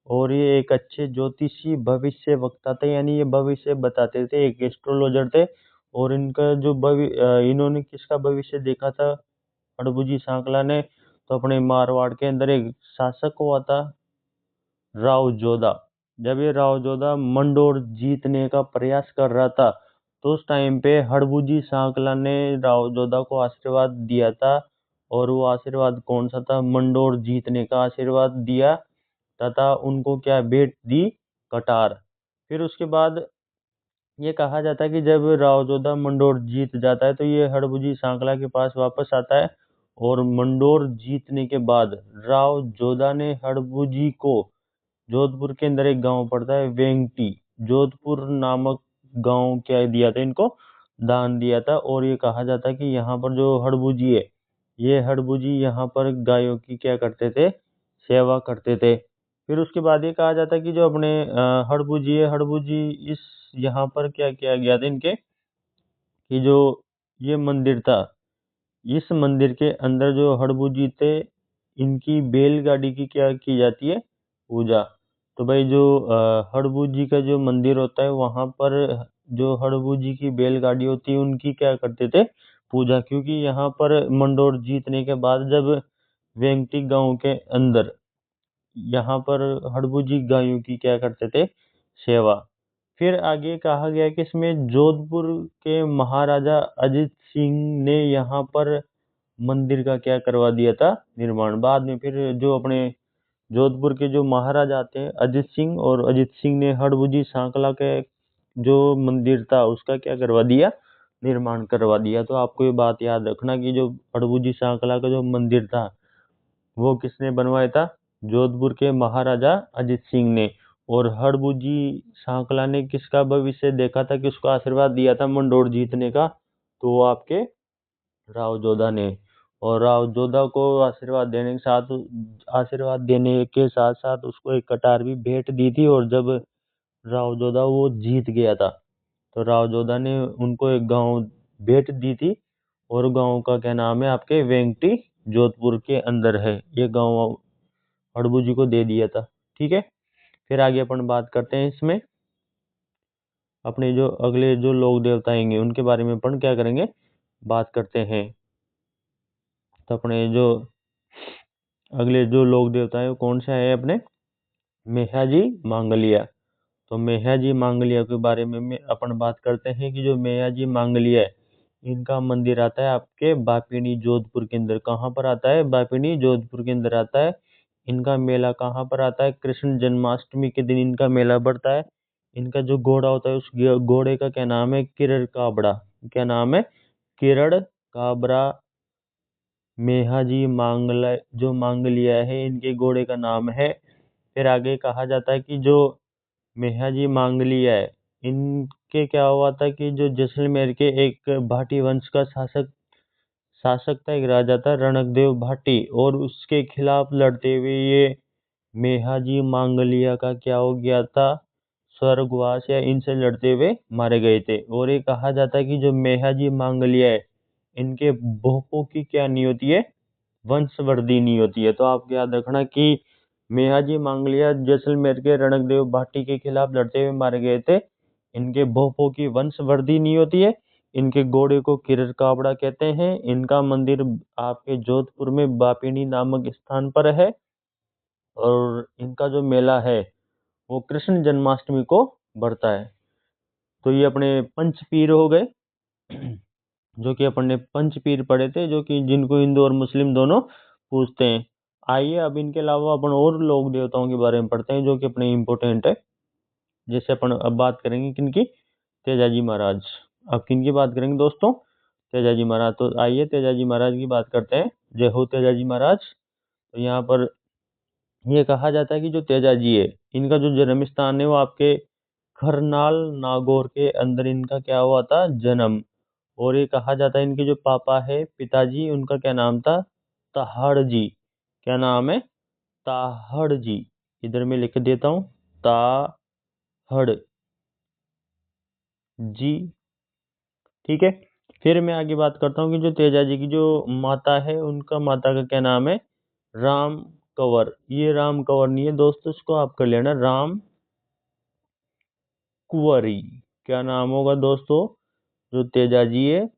और ये एक अच्छे ज्योतिषी भविष्य वक्ता थे, यानी ये भविष्य बताते थे, एक एस्ट्रोलॉजर थे। और इनका जो इन्होंने किसका भविष्य देखा था हड़बुजी सांकला ने, तो अपने मारवाड़ के अंदर एक शासक हुआ था राव जोधा। जब ये राव जोधा मंडोर जीतने का प्रयास कर रहा था तो उस टाइम पे हड़बुजी सांकला ने राव जोधा को आशीर्वाद दिया था। और वो आशीर्वाद कौन सा था? मंडोर जीतने का आशीर्वाद दिया तथा उनको क्या भेंट दी? कटार। फिर उसके बाद ये कहा जाता है कि जब राव जोधा मंडोर जीत जाता है तो ये हड़बुजी सांकला के पास वापस आता है। और मंडोर जीतने के बाद राव जोधा ने हड़बुजी को जोधपुर के अंदर एक गांव पड़ता है वेंगटी, जोधपुर नामक गांव क्या दिया था इनको? दान दिया था। और ये कहा जाता है कि यहाँ पर जो हड़बुजी है, ये हड़बुजी यहाँ पर गायों की क्या करते थे? सेवा करते थे। फिर उसके बाद ये कहा जाता है कि जो अपने हड़बुजी है, हड़बुजी इस यहाँ पर क्या किया गया था इनके, कि जो ये मंदिर था, इस मंदिर के अंदर जो हड़बुजी थे इनकी बैलगाड़ी की क्या की जाती है? पूजा। तो भाई जो हड़बुजी का जो मंदिर होता है वहां पर जो हड़बुजी की बैलगाड़ी होती है उनकी क्या करते थे? पूजा। क्योंकि यहाँ पर मंडोर जीतने के बाद जब वेंगटी गांव के अंदर यहाँ पर हड़बुजी गायों की क्या करते थे? सेवा। फिर आगे कहा गया कि इसमें जोधपुर के महाराजा अजित सिंह ने यहाँ पर मंदिर का क्या करवा दिया था? निर्माण। बाद में फिर जो अपने जोधपुर के जो महाराजा आते हैं अजित सिंह, और अजित सिंह ने हड़बुजी सांकला के जो मंदिर था उसका क्या करवा दिया? निर्माण करवा दिया। तो आपको ये बात याद रखना कि जो हड़बुजी सांकला का जो मंदिर था वो किसने बनवाया था? जोधपुर के महाराजा अजित सिंह ने। और हड़बुजी सांकला ने किसका भविष्य देखा था, किसको आशीर्वाद दिया था मंडोर जीतने का? तो वो आपके राव जोधा ने। और राव जोधा को आशीर्वाद देने के साथ साथ उसको एक कटार भी भेंट दी थी। और जब राव जोधा वो जीत गया था तो राव जोधा ने उनको एक गांव भेंट दी थी। और गांव का क्या नाम है आपके? वेंगटी, जोधपुर के अंदर है। ये गांव हड़बू को दे दिया था। ठीक है। फिर आगे अपन बात करते हैं इसमें अपने जो अगले जो लोक देवता आएंगे उनके बारे में अपन क्या करेंगे? बात करते हैं। तो अपने जो अगले जो लोक देवता है वो कौन सा है? अपने मेहाजी मांगलिया। तो मेहाजी मांगलिया के बारे में अपन बात करते हैं कि जो मेहाजी मांगलिया है इनका मंदिर आता है आपके बापिनी जोधपुर के अंदर। कहाँ पर आता है? बापिनी जोधपुर के अंदर आता है। इनका मेला कहाँ पर आता है? कृष्ण जन्माष्टमी के दिन इनका मेला बढ़ता है। इनका जो घोड़ा होता है उस घोड़े का क्या नाम है? किरण काबड़ा। क्या नाम है? किरण काबरा। मेहाजी जो मांगलिया है इनके घोड़े का नाम है। फिर आगे कहा जाता है कि जो मेहाजी मांगलिया है इनके क्या हुआ था कि जो जैसलमेर के एक भाटी वंश का शासक था, एक राजा था रणकदेव भाटी, और उसके खिलाफ लड़ते हुए ये मेहाजी मांगलिया का क्या हो गया था? स्वर्गवास या इनसे लड़ते हुए मारे गए थे। और ये कहा जाता है कि जो मेहाजी मांगलिया है इनके भोपों की क्या नहीं होती है? वंशवृद्धि नहीं होती है। तो आप याद रखना कि मेहाजी मांगलिया जैसलमेर के रणकदेव भाटी के खिलाफ लड़ते हुए मारे गए थे। इनके भोपों की वंशवृद्धि नहीं होती है। इनके घोड़े को किरर काबड़ा कहते हैं। इनका मंदिर आपके जोधपुर में बापिनी नामक स्थान पर है। और इनका जो मेला है वो कृष्ण जन्माष्टमी को बढ़ता है। तो ये अपने पंचपीर हो गए जो कि अपन ने पंचपीर पढ़े थे, जो कि जिनको हिंदू और मुस्लिम दोनों पूजते हैं। आइए अब इनके अलावा अपन और लोक देवताओं के बारे में पढ़ते हैं जो कि अपने इम्पोर्टेंट है। जैसे अपन अब बात करेंगे किनकी? तेजाजी महाराज। अब किनकी बात करेंगे दोस्तों? तेजाजी महाराज। तो आइए तेजाजी महाराज की बात करते हैं। जय हो तेजाजी महाराज। तो यहाँ पर ये कहा जाता है कि जो तेजाजी है इनका जो जन्म स्थान है वो आपके खरनाल नागौर के अंदर इनका क्या हुआ था? जन्म। और ये कहा जाता है इनके जो पापा है पिताजी उनका क्या नाम था? ताहड़ जी। क्या नाम है? ताहड़ जी। इधर मैं लिख देता हूँ ताहड़ जी। ठीक है। फिर मैं आगे बात करता हूँ कि जो तेजाजी की जो माता है उनका माता का क्या नाम है? राम कंवर। ये राम कंवर नहीं है दोस्तों, इसको आप कर लेना राम कुंवरी। क्या नाम होगा दोस्तों? जो तेजाजी है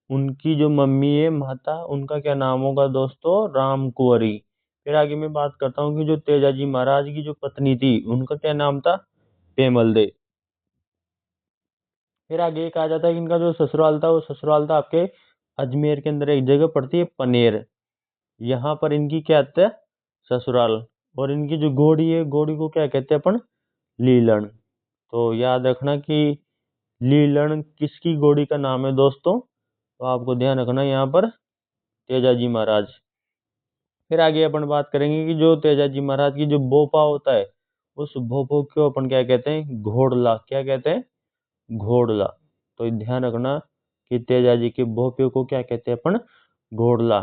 उनकी जो मम्मी है माता, उनका क्या नाम होगा दोस्तों? राम कुंवरी। फिर आगे मैं बात करता हूँ कि जो तेजाजी महाराज की जो पत्नी थी उनका क्या नाम था? पेमल दे। फिर आगे एक आ जाता है कि इनका जो ससुराल था वो ससुराल था आपके अजमेर के अंदर एक जगह पड़ती है पनेर, यहाँ पर इनकी क्या था? ससुराल। और इनकी जो घोड़ी है, घोड़ी को क्या कहते हैं अपन? लीलन। तो याद रखना कि लीलन किसकी घोड़ी का नाम है दोस्तों? तो आपको ध्यान रखना यहाँ पर तेजाजी महाराज। फिर आगे अपन बात करेंगे कि जो तेजाजी महाराज की जो भोपा होता है उस भोपो को अपन क्या कहते हैं? घोड़ला। क्या कहते हैं? घोड़ला। तो ध्यान रखना कि तेजाजी के भोपे को क्या कहते हैं अपन? घोड़ला।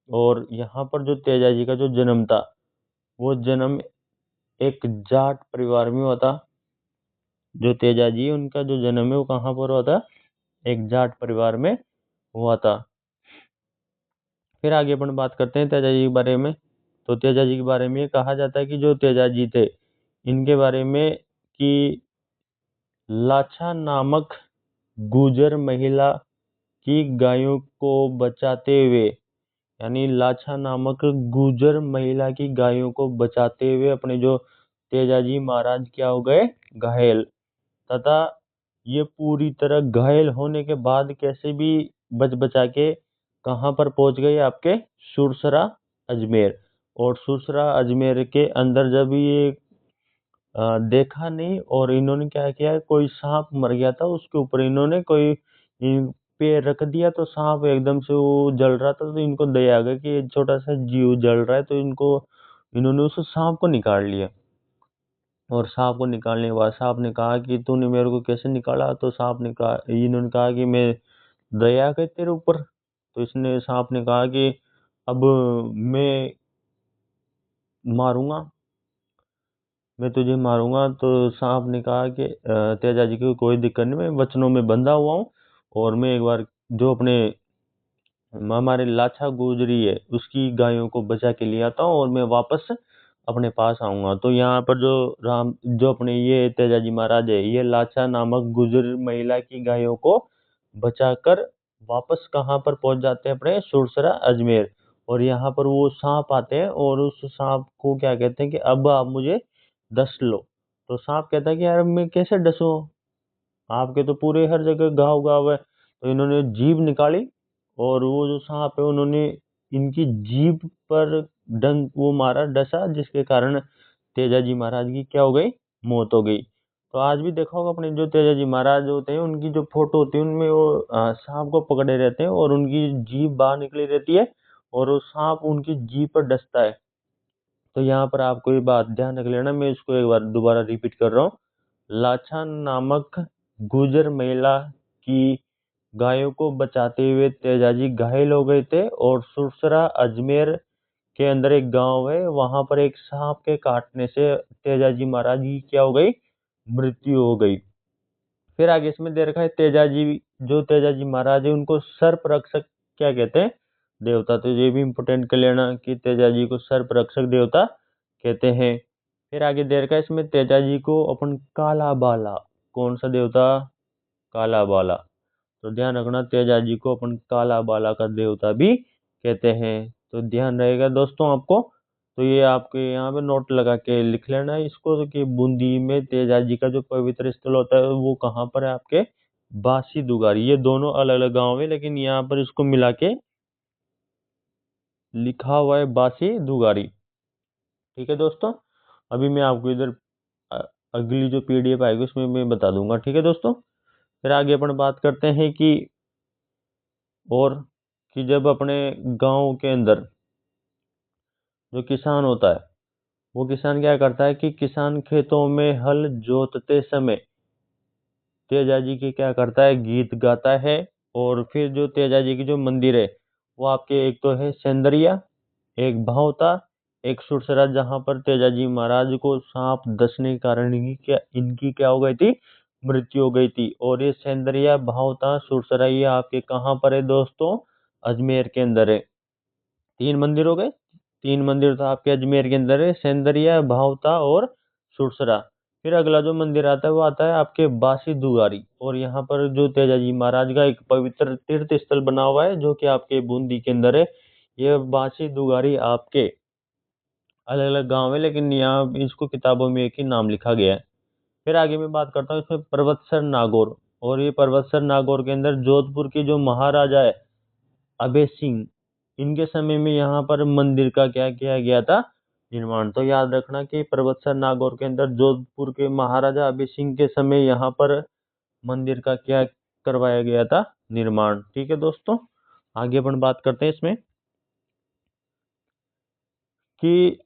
और यहाँ पर जो तेजाजी का जो जन्म था वो जन्म एक जाट परिवार में हुआ था। जो तेजाजी है उनका जो जन्म है वो कहाँ पर हुआ था? एक जाट परिवार में हुआ था। फिर आगे अपन बात करते हैं तेजाजी के बारे में। तो तेजाजी के बारे में ये कहा जाता है कि जो तेजाजी थे इनके बारे में कि लाछा नामक गुजर महिला की गायों को बचाते हुए, यानी लाछा नामक गुजर महिला की गायों को बचाते हुए अपने जो तेजाजी महाराज क्या हो गए? घायल। तथा ये पूरी तरह घायल होने के बाद कैसे भी बच बचा के कहाँ पर पहुंच गए? आपके सुरसरा अजमेर। और सुरसरा अजमेर के अंदर जब ये देखा नहीं, और इन्होंने क्या किया, कोई सांप मर गया था उसके ऊपर इन्होंने कोई पैर रख दिया तो सांप एकदम से वो जल रहा था, तो इनको दया आ गई कि ये छोटा सा जीव जल रहा है, तो इन्होंने उस सांप को निकाल लिया। और सांप को निकालने के बाद सांप ने कहा कि तूने मेरे को कैसे निकाला? तो सांप ने कहा, इन्होंने कहा कि मैं दया कर तेरे ऊपर। तो इसने सांप ने कहा कि अब मैं मारूंगा, मैं तुझे मारूंगा। तो सांप ने कहा कि तेजाजी को कोई दिक्कत नहीं, मैं वचनों में बंधा हुआ हूँ और मैं एक बार जो अपने हमारे लाछा गुजरी है उसकी गायों को बचा के ले आता हूँ और मैं वापस अपने पास आऊंगा। तो यहाँ पर जो अपने ये तेजाजी महाराज है ये लाछा नामक गुजर महिला की गायों को बचाकर वापस कहाँ पर पहुंच जाते हैं? अपने सुरसरा अजमेर। और यहाँ पर वो सांप आते हैं और उस सांप को क्या कहते हैं कि अब आप मुझे डस लो। तो सांप कहता है कि यार मैं कैसे डसूं, आपके तो पूरे हर जगह घाव घाव है। तो इन्होंने जीभ निकाली और वो जो सांप है उन्होंने इनकी जीभ पर डंक वो मारा, डसा, जिसके कारण तेजाजी महाराज की क्या हो गई? मौत हो गई। तो आज भी देखा होगा अपने जो तेजाजी महाराज होते हैं उनकी जो फोटो होती है उनमें वो सांप को पकड़े रहते हैं और उनकी जीभ बाहर निकली रहती है और वो सांप उनकी जीभ पर डसता है। तो यहाँ पर आपको ये बात ध्यान रख लेना, मैं इसको एक बार दोबारा रिपीट कर रहा हूँ। लाछा नामक गुजर महिला की गायों को बचाते हुए तेजाजी घायल हो गए थे और सुरसरा अजमेर के अंदर एक गांव है, वहां पर एक सांप के काटने से तेजाजी महाराज की क्या हो गई? मृत्यु हो गई। फिर आगे इसमें दे रखा है तेजाजी, जो तेजाजी महाराज है उनको सर्प रक्षक क्या कहते हैं? देवता। तो ये भी इंपोर्टेंट कर लेना कि तेजाजी को सर्प रक्षक देवता कहते हैं। फिर आगे दे रखा है इसमें तेजाजी को अपन काला बाला, कौन सा देवता? काला बाला। तो ध्यान रखना तेजाजी को अपन काला बाला का देवता भी कहते हैं। तो ध्यान रहेगा दोस्तों आपको। तो ये आपके यहाँ पे नोट लगा के लिख लेना है इसको, तो कि बूंदी में तेजाजी का जो पवित्र स्थल होता है वो कहाँ पर है? आपके बासी दुगारी। ये दोनों अलग अलग गांव है लेकिन यहाँ पर इसको मिला के लिखा हुआ है बासी दुगारी। ठीक है दोस्तों, अभी मैं आपको इधर अ, अगली जो पीडीएफ आएगी उसमें मैं बता दूंगा। ठीक है दोस्तों, फिर आगे अपन बात करते हैं कि और कि जब अपने गांव के अंदर जो किसान होता है वो किसान क्या करता है कि किसान खेतों में हल जोतते समय तेजाजी की क्या करता है? गीत गाता है। और फिर जो तेजाजी की जो मंदिर है वो आपके एक तो है सेंदरिया, एक भावता, एक सुरसरा, जहां पर तेजाजी महाराज को सांप डसने के कारण इनकी क्या हो गई थी? मृत्यु हो गई थी। और ये सेंदरिया, भावता, सुरसरा ये आपके कहाँ पर है दोस्तों? अजमेर के अंदर है। तीन मंदिर हो गए। तीन मंदिर तो आपके अजमेर के अंदर है, सेंदरिया, भावता और सुरसरा। फिर अगला जो मंदिर आता है वो आता है आपके बासी दुआरी, और यहाँ पर जो तेजाजी महाराज का एक पवित्र तीर्थ स्थल बना हुआ है जो कि आपके बूंदी के अंदर है। ये बासी दुआरी आपके अलग अलग गांव है, लेकिन यहाँ इसको किताबों में एक ही नाम लिखा गया है। फिर आगे मैं बात करता हूँ इसमें पर्वतसर नागौर, और ये पर्वतसर नागौर के अंदर जोधपुर के जो महाराजा है अभय सिंह, इनके समय में यहाँ पर मंदिर का क्या किया गया था, निर्माण। तो याद रखना कि पर्वतसर नागौर के अंदर जोधपुर के महाराजा अभय सिंह के समय यहाँ पर मंदिर का क्या करवाया गया था, निर्माण। ठीक है दोस्तों, आगे अपन बात करते हैं इसमें कि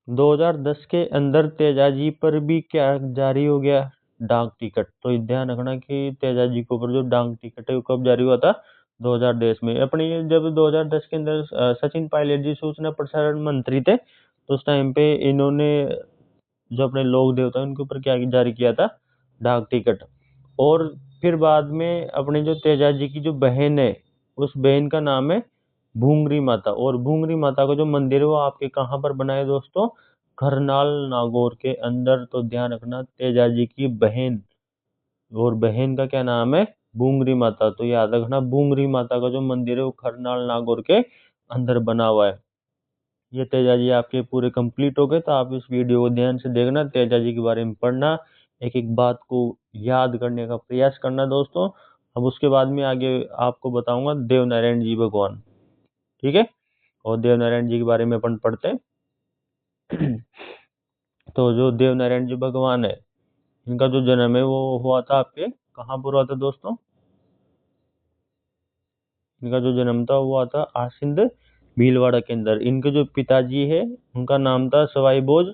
2010 के अंदर तेजाजी पर भी क्या जारी हो गया, डाक टिकट। तो ये ध्यान रखना कि तेजाजी के ऊपर जो डाक टिकट है वो कब जारी हुआ था, 2010 में। अपनी जब 2010 के अंदर सचिन पायलट जी सूचना प्रसारण मंत्री थे, तो उस टाइम पे इन्होंने जो अपने लोक देवता उनके ऊपर क्या जारी किया था, डाक टिकट। और फिर बाद में अपने जो तेजाजी की जो बहन है, उस बहन का नाम है भूंगरी माता, और भूंगरी माता का जो मंदिर है वो आपके कहाँ पर बना है दोस्तों, करनाल नागौर के अंदर। तो ध्यान रखना तेजाजी की बहन, और बहन का क्या नाम है, भूंगरी माता। तो याद रखना भूंगरी माता का जो मंदिर है वो करनाल नागौर के अंदर बना हुआ है। ये तेजाजी आपके पूरे कंप्लीट हो गए, तो आप इस वीडियो को ध्यान से देखना, तेजाजी के बारे में पढ़ना, एक एक बात को याद करने का प्रयास करना दोस्तों। अब उसके बाद में आगे आपको बताऊंगा देवनारायण जी भगवान। ठीक है, और देवनारायण जी के बारे में अपन पढ़ते हैं। तो जो देवनारायण जी भगवान है, इनका जो जन्म है वो हुआ था आपके कहाँ पर हुआ था दोस्तों, इनका जो जन्म था वो हुआ था आसिंद भीलवाड़ा के अंदर। इनके जो पिताजी है उनका नाम था सवाई भोज,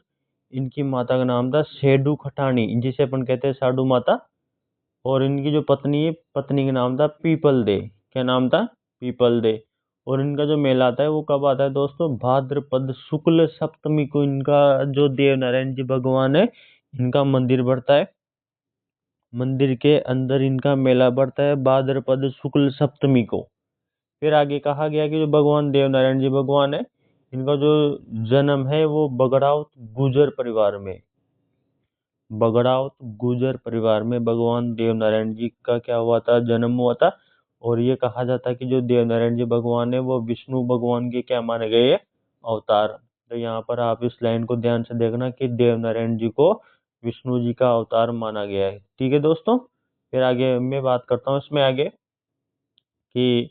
इनकी माता का नाम था सेडू खटानी, जिसे अपन कहते हैं साडू माता। और इनकी जो पत्नी है, पत्नी का नाम था पीपल दे। क्या नाम था, पीपल दे। और इनका जो मेला आता है वो कब आता है दोस्तों, भाद्रपद शुक्ल सप्तमी को इनका जो देवनारायण जी भगवान है इनका मंदिर बढ़ता है। मंदिर के अंदर इनका मेला बढ़ता है भाद्रपद शुक्ल सप्तमी को। फिर आगे कहा गया कि जो भगवान देवनारायण जी भगवान है, इनका जो जन्म है वो बगड़ावत गुजर परिवार में, बगड़ावत गुजर परिवार में भगवान देवनारायण जी का क्या हुआ था, जन्म हुआ था। और ये कहा जाता है कि जो देवनारायण जी भगवान है वो विष्णु भगवान के क्या माने गए हैं, अवतार। तो यहाँ पर आप इस लाइन को ध्यान से देखना कि देवनारायण जी को विष्णु जी का अवतार माना गया है। ठीक है दोस्तों, फिर आगे मैं बात करता हूँ इसमें आगे कि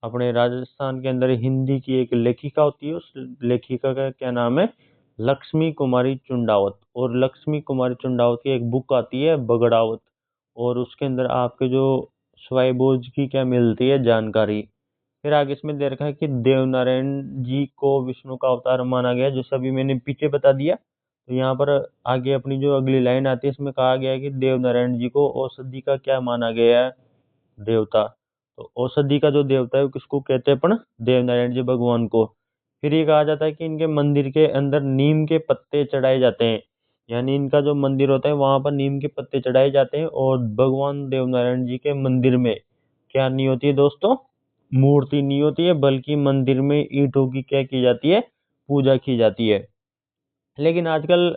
अपने राजस्थान के अंदर हिंदी की एक लेखिका होती है, उस लेखिका का क्या नाम है, लक्ष्मी कुमारी चुंडावत। और लक्ष्मी कुमारी चुंडावत की एक बुक आती है बगड़ावत, और उसके अंदर आपके जो स्वयंभोज की क्या मिलती है, जानकारी। फिर आगे इसमें दे रखा है कि देवनारायण जी को विष्णु का अवतार माना गया, जो सभी मैंने पीछे बता दिया। तो यहाँ पर आगे अपनी जो अगली लाइन आती है इसमें कहा गया है कि देवनारायण जी को औषधि का क्या माना गया है, देवता। तो औषधि का जो देवता है वो किसको कहते हैं अपन, देवनारायण जी भगवान को। फिर ये कहा जाता है कि इनके मंदिर के अंदर नीम के पत्ते चढ़ाए जाते हैं, यानी इनका जो मंदिर होता है वहां पर नीम के पत्ते चढ़ाए जाते हैं। और भगवान देवनारायण जी के मंदिर में क्या नहीं होती है दोस्तों, मूर्ति नहीं होती है, बल्कि मंदिर में ईंटों की क्या की जाती है, पूजा की जाती है। लेकिन आजकल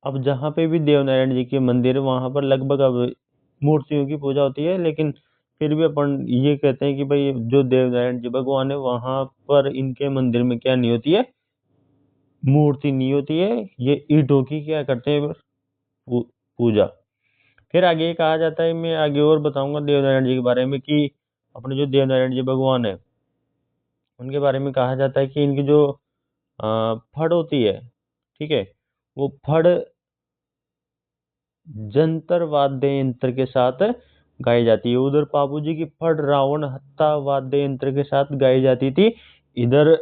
अब जहाँ पे भी देवनारायण जी के मंदिर है वहां पर लगभग अब मूर्तियों की पूजा होती है। लेकिन फिर भी अपन ये कहते हैं कि भाई जो देवनारायण जी भगवान है वहां पर इनके मंदिर में क्या नहीं होती है, मूर्ति नहीं होती है, ये ईंटों की क्या करते हैं पूजा। फिर आगे कहा जाता है, मैं आगे और बताऊंगा देवनारायण जी के बारे में कि अपने जो देवनारायण जी भगवान है उनके बारे में कहा जाता है कि इनकी जो फड़ होती है, ठीक है, वो फड़ जंतर वाद्य यंत्र के साथ गाई जाती है। उधर बाबू जी की फड़ रावण हत्ता वाद्य यंत्र के साथ गाई जाती थी, इधर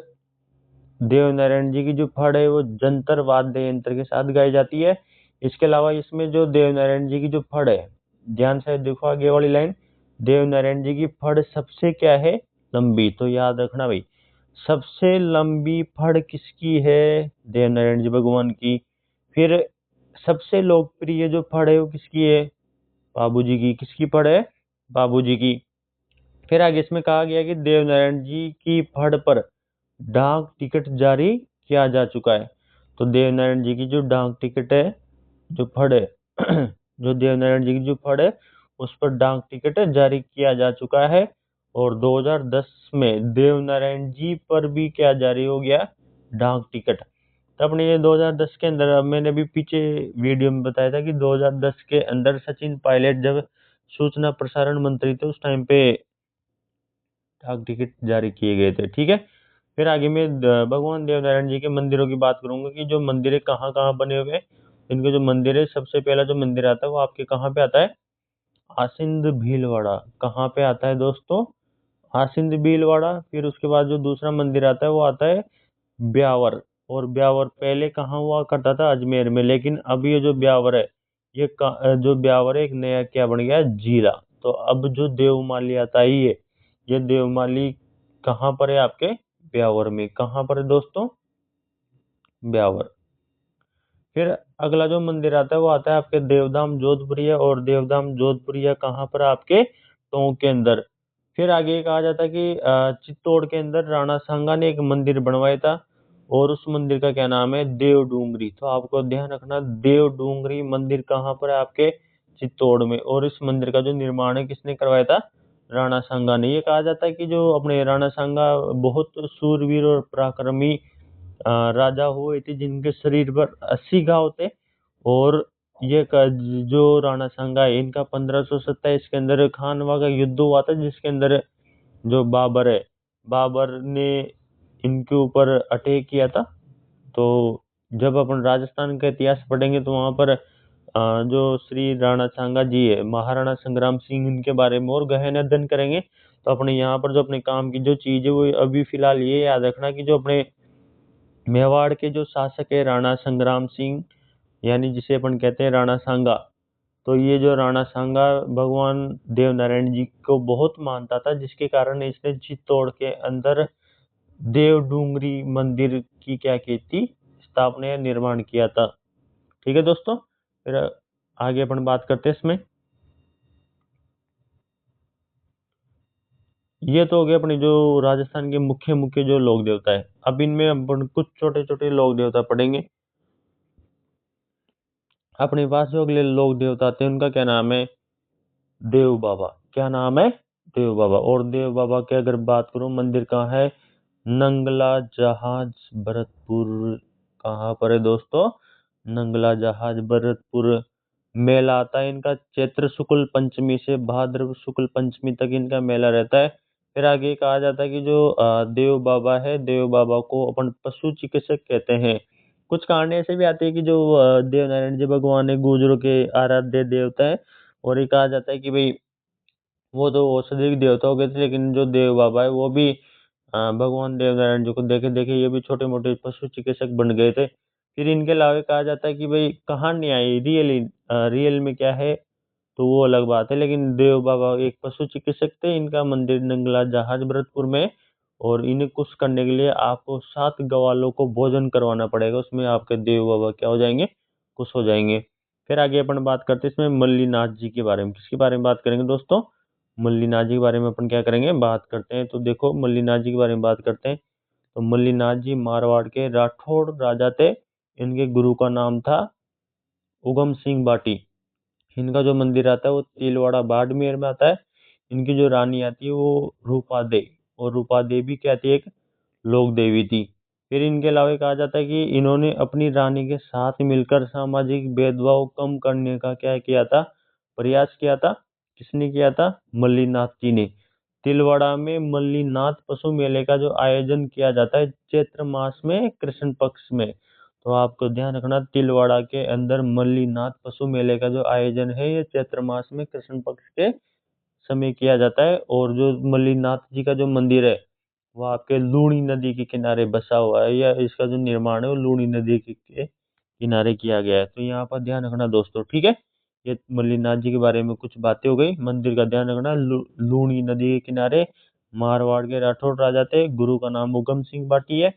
देवनारायण जी की जो फड़ है वो जंतर वाद्य यंत्र के साथ गाई जाती है। इसके अलावा इसमें जो देवनारायण जी की जो फड़ है, ध्यान से देखो आगे वाली लाइन, देवनारायण जी की फड़ सबसे क्या है, लंबी। तो याद रखना भाई, सबसे लंबी फड़ किसकी है, देवनारायण जी भगवान की। फिर सबसे लोकप्रिय जो फड़ है वो किसकी है, बाबूजी की। किसकी फड़ है, बाबूजी की। फिर आगे इसमें कहा गया कि देवनारायण जी की फड़ पर डाक टिकट जारी किया जा चुका है। तो देवनारायण जी की जो डाक टिकट है, जो फड़ है जो देवनारायण जी की जो फड़ है उस पर डाक टिकट जारी किया जा चुका है। और 2010 में देवनारायण जी पर भी क्या जारी हो गया, डाक टिकट। तो अपने ये 2010 के अंदर, अब मैंने भी पीछे वीडियो में बताया था कि 2010 के अंदर सचिन पायलट जब सूचना प्रसारण मंत्री थे उस टाइम पे डाक टिकट जारी किए गए थे। ठीक है, फिर आगे मैं भगवान देवनारायण जी के मंदिरों की बात करूंगा कि जो मंदिर कहाँ कहाँ बने हुए हैं। इनके जो मंदिर है, सबसे पहला जो मंदिर आता है वो आपके कहाँ पे आता है, आसिंद भीलवाड़ा। कहाँ पे आता है दोस्तों, आसिंद भीलवाड़ा। फिर उसके बाद जो दूसरा मंदिर आता है वो आता है ब्यावर। और ब्यावर पहले कहाँ हुआ करता था, अजमेर में, लेकिन अब ये जो ब्यावर है, ये जो ब्यावर है एक नया क्या बन गया है, जिला। तो अब जो देवमाली आता है ये देवमाली कहाँ पर है, आपके ब्यावर में। कहाँ पर है दोस्तों, ब्यावर। फिर अगला जो मंदिर आता है वो आता है आपके देवधाम जोधपुरिया। और देवधाम जोधपुरिया कहाँ पर है, आपके टोंक के अंदर। फिर आगे कहा जाता है कि चित्तौड़ के अंदर राणा सांगा ने एक मंदिर बनवाया था, और उस मंदिर का क्या नाम है, देव डूंगरी। तो आपको ध्यान रखना, देव डूंगरी मंदिर कहाँ पर है, आपके चित्तौड़ में। और इस मंदिर का जो निर्माण है किसने करवाया था, राणा सांगा ने। ये कहा जाता है कि जो अपने राणा सांगा बहुत सूरवीर और पराक्रमी राजा हुए थे, जिनके शरीर पर 80 घाव थे। और ये जो राणा सांगा है, इनका 1527 के अंदर खानवा का युद्ध हुआ था, जिसके अंदर जो बाबर है, बाबर ने इनके ऊपर अटैक किया था। तो जब अपन राजस्थान का इतिहास पढ़ेंगे तो वहां पर जो श्री राणा सांगा जी है, महाराणा संग्राम सिंह, इनके बारे में और गहन अध्ययन करेंगे। तो अपने यहाँ पर जो अपने काम की जो चीज है वो अभी फिलहाल ये याद रखना कि जो अपने मेवाड़ के जो शासक है राणा संग्राम सिंह, यानी जिसे अपन कहते हैं राणा सांगा। तो ये जो राणा सांगा भगवान देवनारायण जी को बहुत मानता था, जिसके कारण इसने चित्तौड़ के अंदर देव डूंगरी मंदिर की क्या की थी, स्थापना या निर्माण किया था। ठीक है दोस्तों, फिर आगे अपन बात करते हैं इसमें। ये तो हो गए अपने जो राजस्थान के मुख्य मुख्य जो लोक देवता है। अब इनमें अपन कुछ छोटे छोटे लोक देवता पढ़ेंगे। अपने पास जो अगले लोक देवता आते हैं उनका क्या नाम है, देव बाबा। क्या नाम है, देव बाबा। और देव बाबा की अगर बात करूं, मंदिर कहाँ है, नंगला जहाज भरतपुर। कहाँ पर है दोस्तों, नंगला जहाज भरतपुर। मेला आता है इनका चैत्र शुक्ल पंचमी से भाद्रव शुक्ल पंचमी तक इनका मेला रहता है। फिर आगे कहा जाता है कि जो देव बाबा है, देव बाबा को अपन पशु चिकित्सक कहते हैं। कुछ कहानी ऐसे भी आती है कि जो देवनारायण जी भगवान है, गुर्जरों के आराध्य देवता है। और ये कहा जाता है कि भाई वो तो औषधि के देवता हो गए थे, लेकिन जो देव बाबा है वो भी भगवान देवनारायण जी को देखे देखे ये भी छोटे मोटे पशु चिकित्सक बन गए थे। फिर इनके अलावा कहा जाता है कि भाई कहानी आई रियली, रियल में क्या है तो वो अलग बात है, लेकिन देव बाबा एक पशु चिकित्सक थे। इनका मंदिर नंगला जहाज भरतपुर में है। और इन्हें खुश करने के लिए आपको 7 ग्वालों को भोजन करवाना पड़ेगा, उसमें आपके देव बाबा क्या हो जाएंगे, खुश हो जाएंगे। फिर आगे अपन बात करते हैं इसमें मल्लीनाथ जी के बारे में। किसके बारे में बात करेंगे दोस्तों, मल्लीनाथ जी के बारे में अपन क्या करेंगे, बात करते हैं। तो देखो मल्लीनाथ जी के बारे में बात करते हैं। तो मल्लीनाथ जी मारवाड़ के राठौड़ राजा थे। इनके गुरु का नाम था उगम सिंह बाटी। इनका जो मंदिर आता है वो तिलवाड़ा बाड़मेर में आता है। इनकी जो रानी आती है वो रूपा दे। और रूपा देवी क्या थी, एक लोक देवी थी। फिर इनके अलावा कहा जाता है कि इन्होंने अपनी रानी के साथ मिलकर सामाजिक भेदभाव कम करने का क्या किया था, प्रयास किया था। किसने किया था, मल्लीनाथ जी ने। तिलवाड़ा में मल्लीनाथ पशु मेले का जो आयोजन किया जाता है चैत्र मास में कृष्ण पक्ष में। तो आपको ध्यान रखना, तिलवाड़ा के अंदर मल्लीनाथ पशु मेले का जो आयोजन है ये चैत्र मास में कृष्ण पक्ष के समय किया जाता है। और जो मल्लीनाथ जी का जो मंदिर है वो आपके लूणी नदी के किनारे बसा हुआ है, या इसका जो निर्माण है वो लूणी नदी के किनारे किया गया है। तो यहाँ पर ध्यान रखना दोस्तों। ठीक है, ये मल्लीनाथ जी के बारे में कुछ बातें हो गई। मंदिर का ध्यान रखना, लूणी नदी के किनारे, मारवाड़ के राठौड़ राजा थे, गुरु का नाम उगम सिंह बाटी है।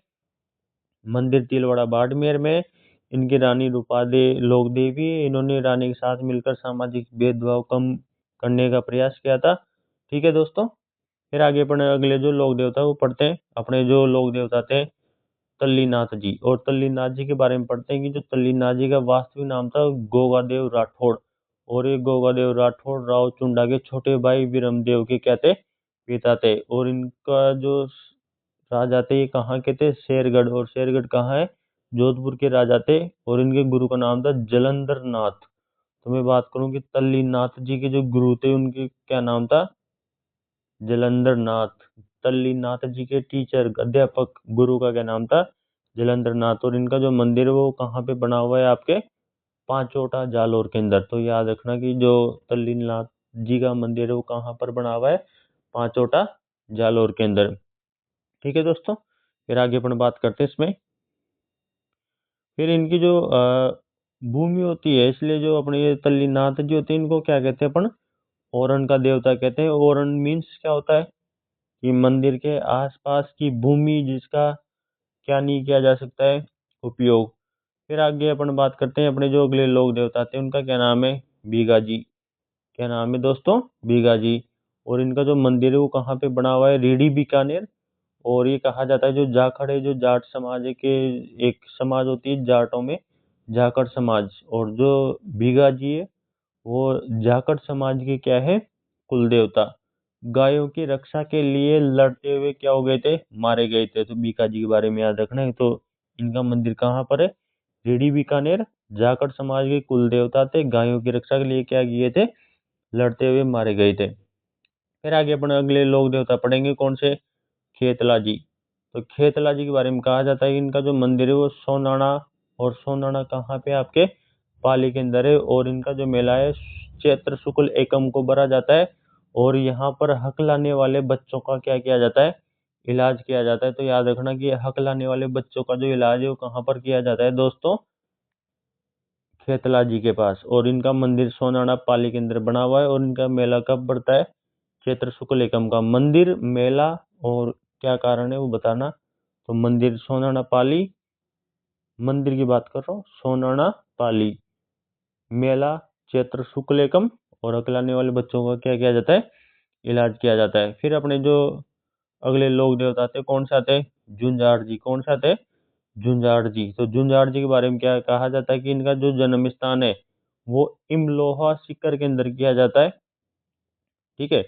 मंदिर तिलवाड़ा बाड़मेर में। इनकी रानी रूपादे लोक देवी, इन्होंने रानी के साथ मिलकर सामाजिक भेदभाव कम करने का प्रयास किया था। ठीक है दोस्तों, फिर आगे अपन अगले जो लोक देवता है वो पढ़ते हैं। अपने जो लोक देवता थे तल्लीनाथ जी। और तल्लीनाथ जी के बारे में पढ़ते हैं कि जो तल्लीनाथ जी का वास्तविक नाम था गोगादेव राठौड़। और ये गोगादेव राठौड़ राव चुंडा के छोटे भाई विरमदेव के क्या थे, पिता थे। और इनका जो राजा थे ये कहाँ के थे, शेरगढ़। और शेरगढ़ कहाँ है, जोधपुर के राजा थे। और इनके गुरु का नाम था जलंधर नाथ। तो मैं बात करूं कि तल्लीनाथ जी के जो गुरु थे उनके क्या नाम था, जलंधर नाथ। तल्लीनाथ जी के टीचर अध्यापक गुरु का क्या नाम था, जलंधर नाथ। और इनका जो मंदिर है वो कहाँ पे बना हुआ है, आपके पांचोटा जालोर के अंदर। तो याद रखना कि जो तल्लीनाथ जी का मंदिर है वो कहाँ पर बना हुआ है, पांचोटा जालोर के अंदर। ठीक है दोस्तों, फिर आगे अपन बात करते हैं इसमें। फिर इनकी जो भूमि होती है, इसलिए जो अपने ये तल्लीनाथ जी होते हैं इनको क्या कहते हैं अपन, ओरन का देवता कहते हैं। ओरन मीन्स क्या होता है कि मंदिर के आसपास की भूमि जिसका क्या नहीं किया जा सकता है, उपयोग। फिर आगे अपन बात करते हैं अपने जो अगले लोक देवता थे उनका क्या नाम है, बीगा जी। क्या नाम है दोस्तों, बीगा जी। और इनका जो मंदिर है वो कहाँ पे बना हुआ है, रीडी बीकानेर। और ये कहा जाता है जो जाखड़ है, जो जाट समाज है के एक समाज होती है जाटों में, जाखड़ समाज। और जो बीगा जी है वो जाखड़ समाज के क्या है, कुल देवता। गायों की रक्षा के लिए लड़ते हुए क्या हो गए थे, मारे गए थे। तो बीका जी के बारे में याद रखना है। तो इनका मंदिर कहाँ पर है, रीडी बीकानेर। जाखड़ समाज के कुल देवता थे, गायों की रक्षा के लिए क्या किए थे, लड़ते हुए मारे गए थे। फिर आगे अपन अगले लोक देवता पढ़ेंगे कौन से, खेतला जी। तो खेतला जी के बारे में कहा जाता है कि इनका जो मंदिर है वो सोनाणा। और सोनाणा कहाँ पे, आपके पाली के अंदर है। और इनका जो मेला है चैत्र शुक्ल एकम को भरा जाता है। और यहाँ पर हकलाने वाले बच्चों का क्या किया जाता है, इलाज किया जाता है। तो याद रखना कि हकलाने वाले बच्चों का जो इलाज है वो कहाँ पर किया जाता है दोस्तों, खेतला जी के पास। और इनका मंदिर सोनाणा पाली के अंदर बना हुआ है। और इनका मेला कब बढ़ता है, चैत्र शुक्ल एकम का। मंदिर, मेला और क्या कारण है वो बताना। तो मंदिर सोनाणा पाली, मंदिर की बात कर रहा हूँ, सोनाणा पाली। मेला चैत्र शुक्ल एकम। और अकलाने वाले बच्चों का क्या किया जाता है, इलाज किया जाता है। फिर अपने जो अगले लोक देवता थे कौन से आते हैं, झुंझाड़ जी। कौन से आते हैं, झुंझाड़ जी। तो झुंझाड़ जी के बारे में क्या कहा जाता है कि इनका जो जन्म स्थान है वो इमलोहा सीकर के अंदर किया जाता है। ठीक है,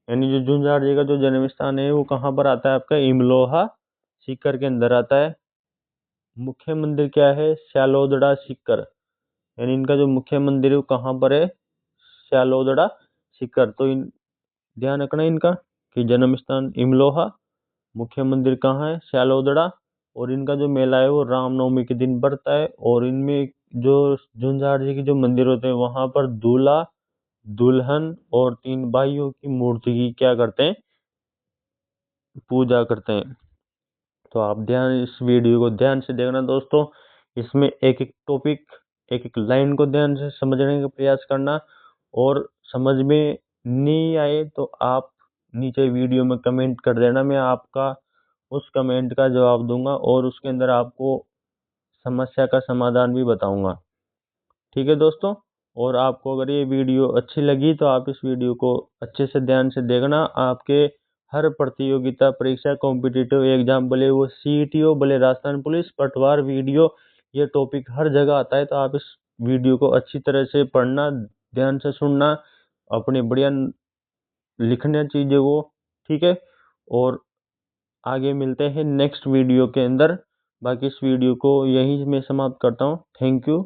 यानी जो झुंझाड़ जी का जो जन्म स्थान है वो कहाँ पर आता है, आपका इमलोहा सीकर के अंदर आता है। मुख्य मंदिर क्या है, श्यालोदड़ा सीकर। यानी इनका जो मुख्य मंदिर है वो कहाँ पर है, श्यालोदड़ा सीकर। तो ध्यान रखना इनका कि जन्म स्थान इमलोहा, मुख्य मंदिर कहाँ है, श्यालोदड़ा। और इनका जो मेला है वो रामनवमी के दिन बढ़ता है। और इनमें जो झुंझाड़ जी के जो मंदिर होते हैं वहां पर दूल्हा, दुल्हन और तीन भाइयों की मूर्ति की क्या करते हैं, पूजा करते हैं। तो आप ध्यान इस वीडियो को ध्यान से देखना दोस्तों। इसमें एक एक टॉपिक, एक एक लाइन को ध्यान से समझने का प्रयास करना। और समझ में नहीं आए तो आप नीचे वीडियो में कमेंट कर देना, मैं आपका उस कमेंट का जवाब दूंगा। और उसके अंदर आपको समस्या का समाधान भी बताऊंगा। ठीक है दोस्तों, और आपको अगर ये वीडियो अच्छी लगी तो आप इस वीडियो को अच्छे से ध्यान से देखना। आपके हर प्रतियोगिता परीक्षा कॉम्पिटिटिव एग्जाम, भले वो सीईटी हो, भले राजस्थान पुलिस, पटवार, वीडियो, ये टॉपिक हर जगह आता है। तो आप इस वीडियो को अच्छी तरह से पढ़ना, ध्यान से सुनना, अपने बढ़िया लिखना चीज़ों को। ठीक है, और आगे मिलते हैं नेक्स्ट वीडियो के अंदर। बाकी इस वीडियो को यहीं मैं समाप्त करता हूँ। Thank you.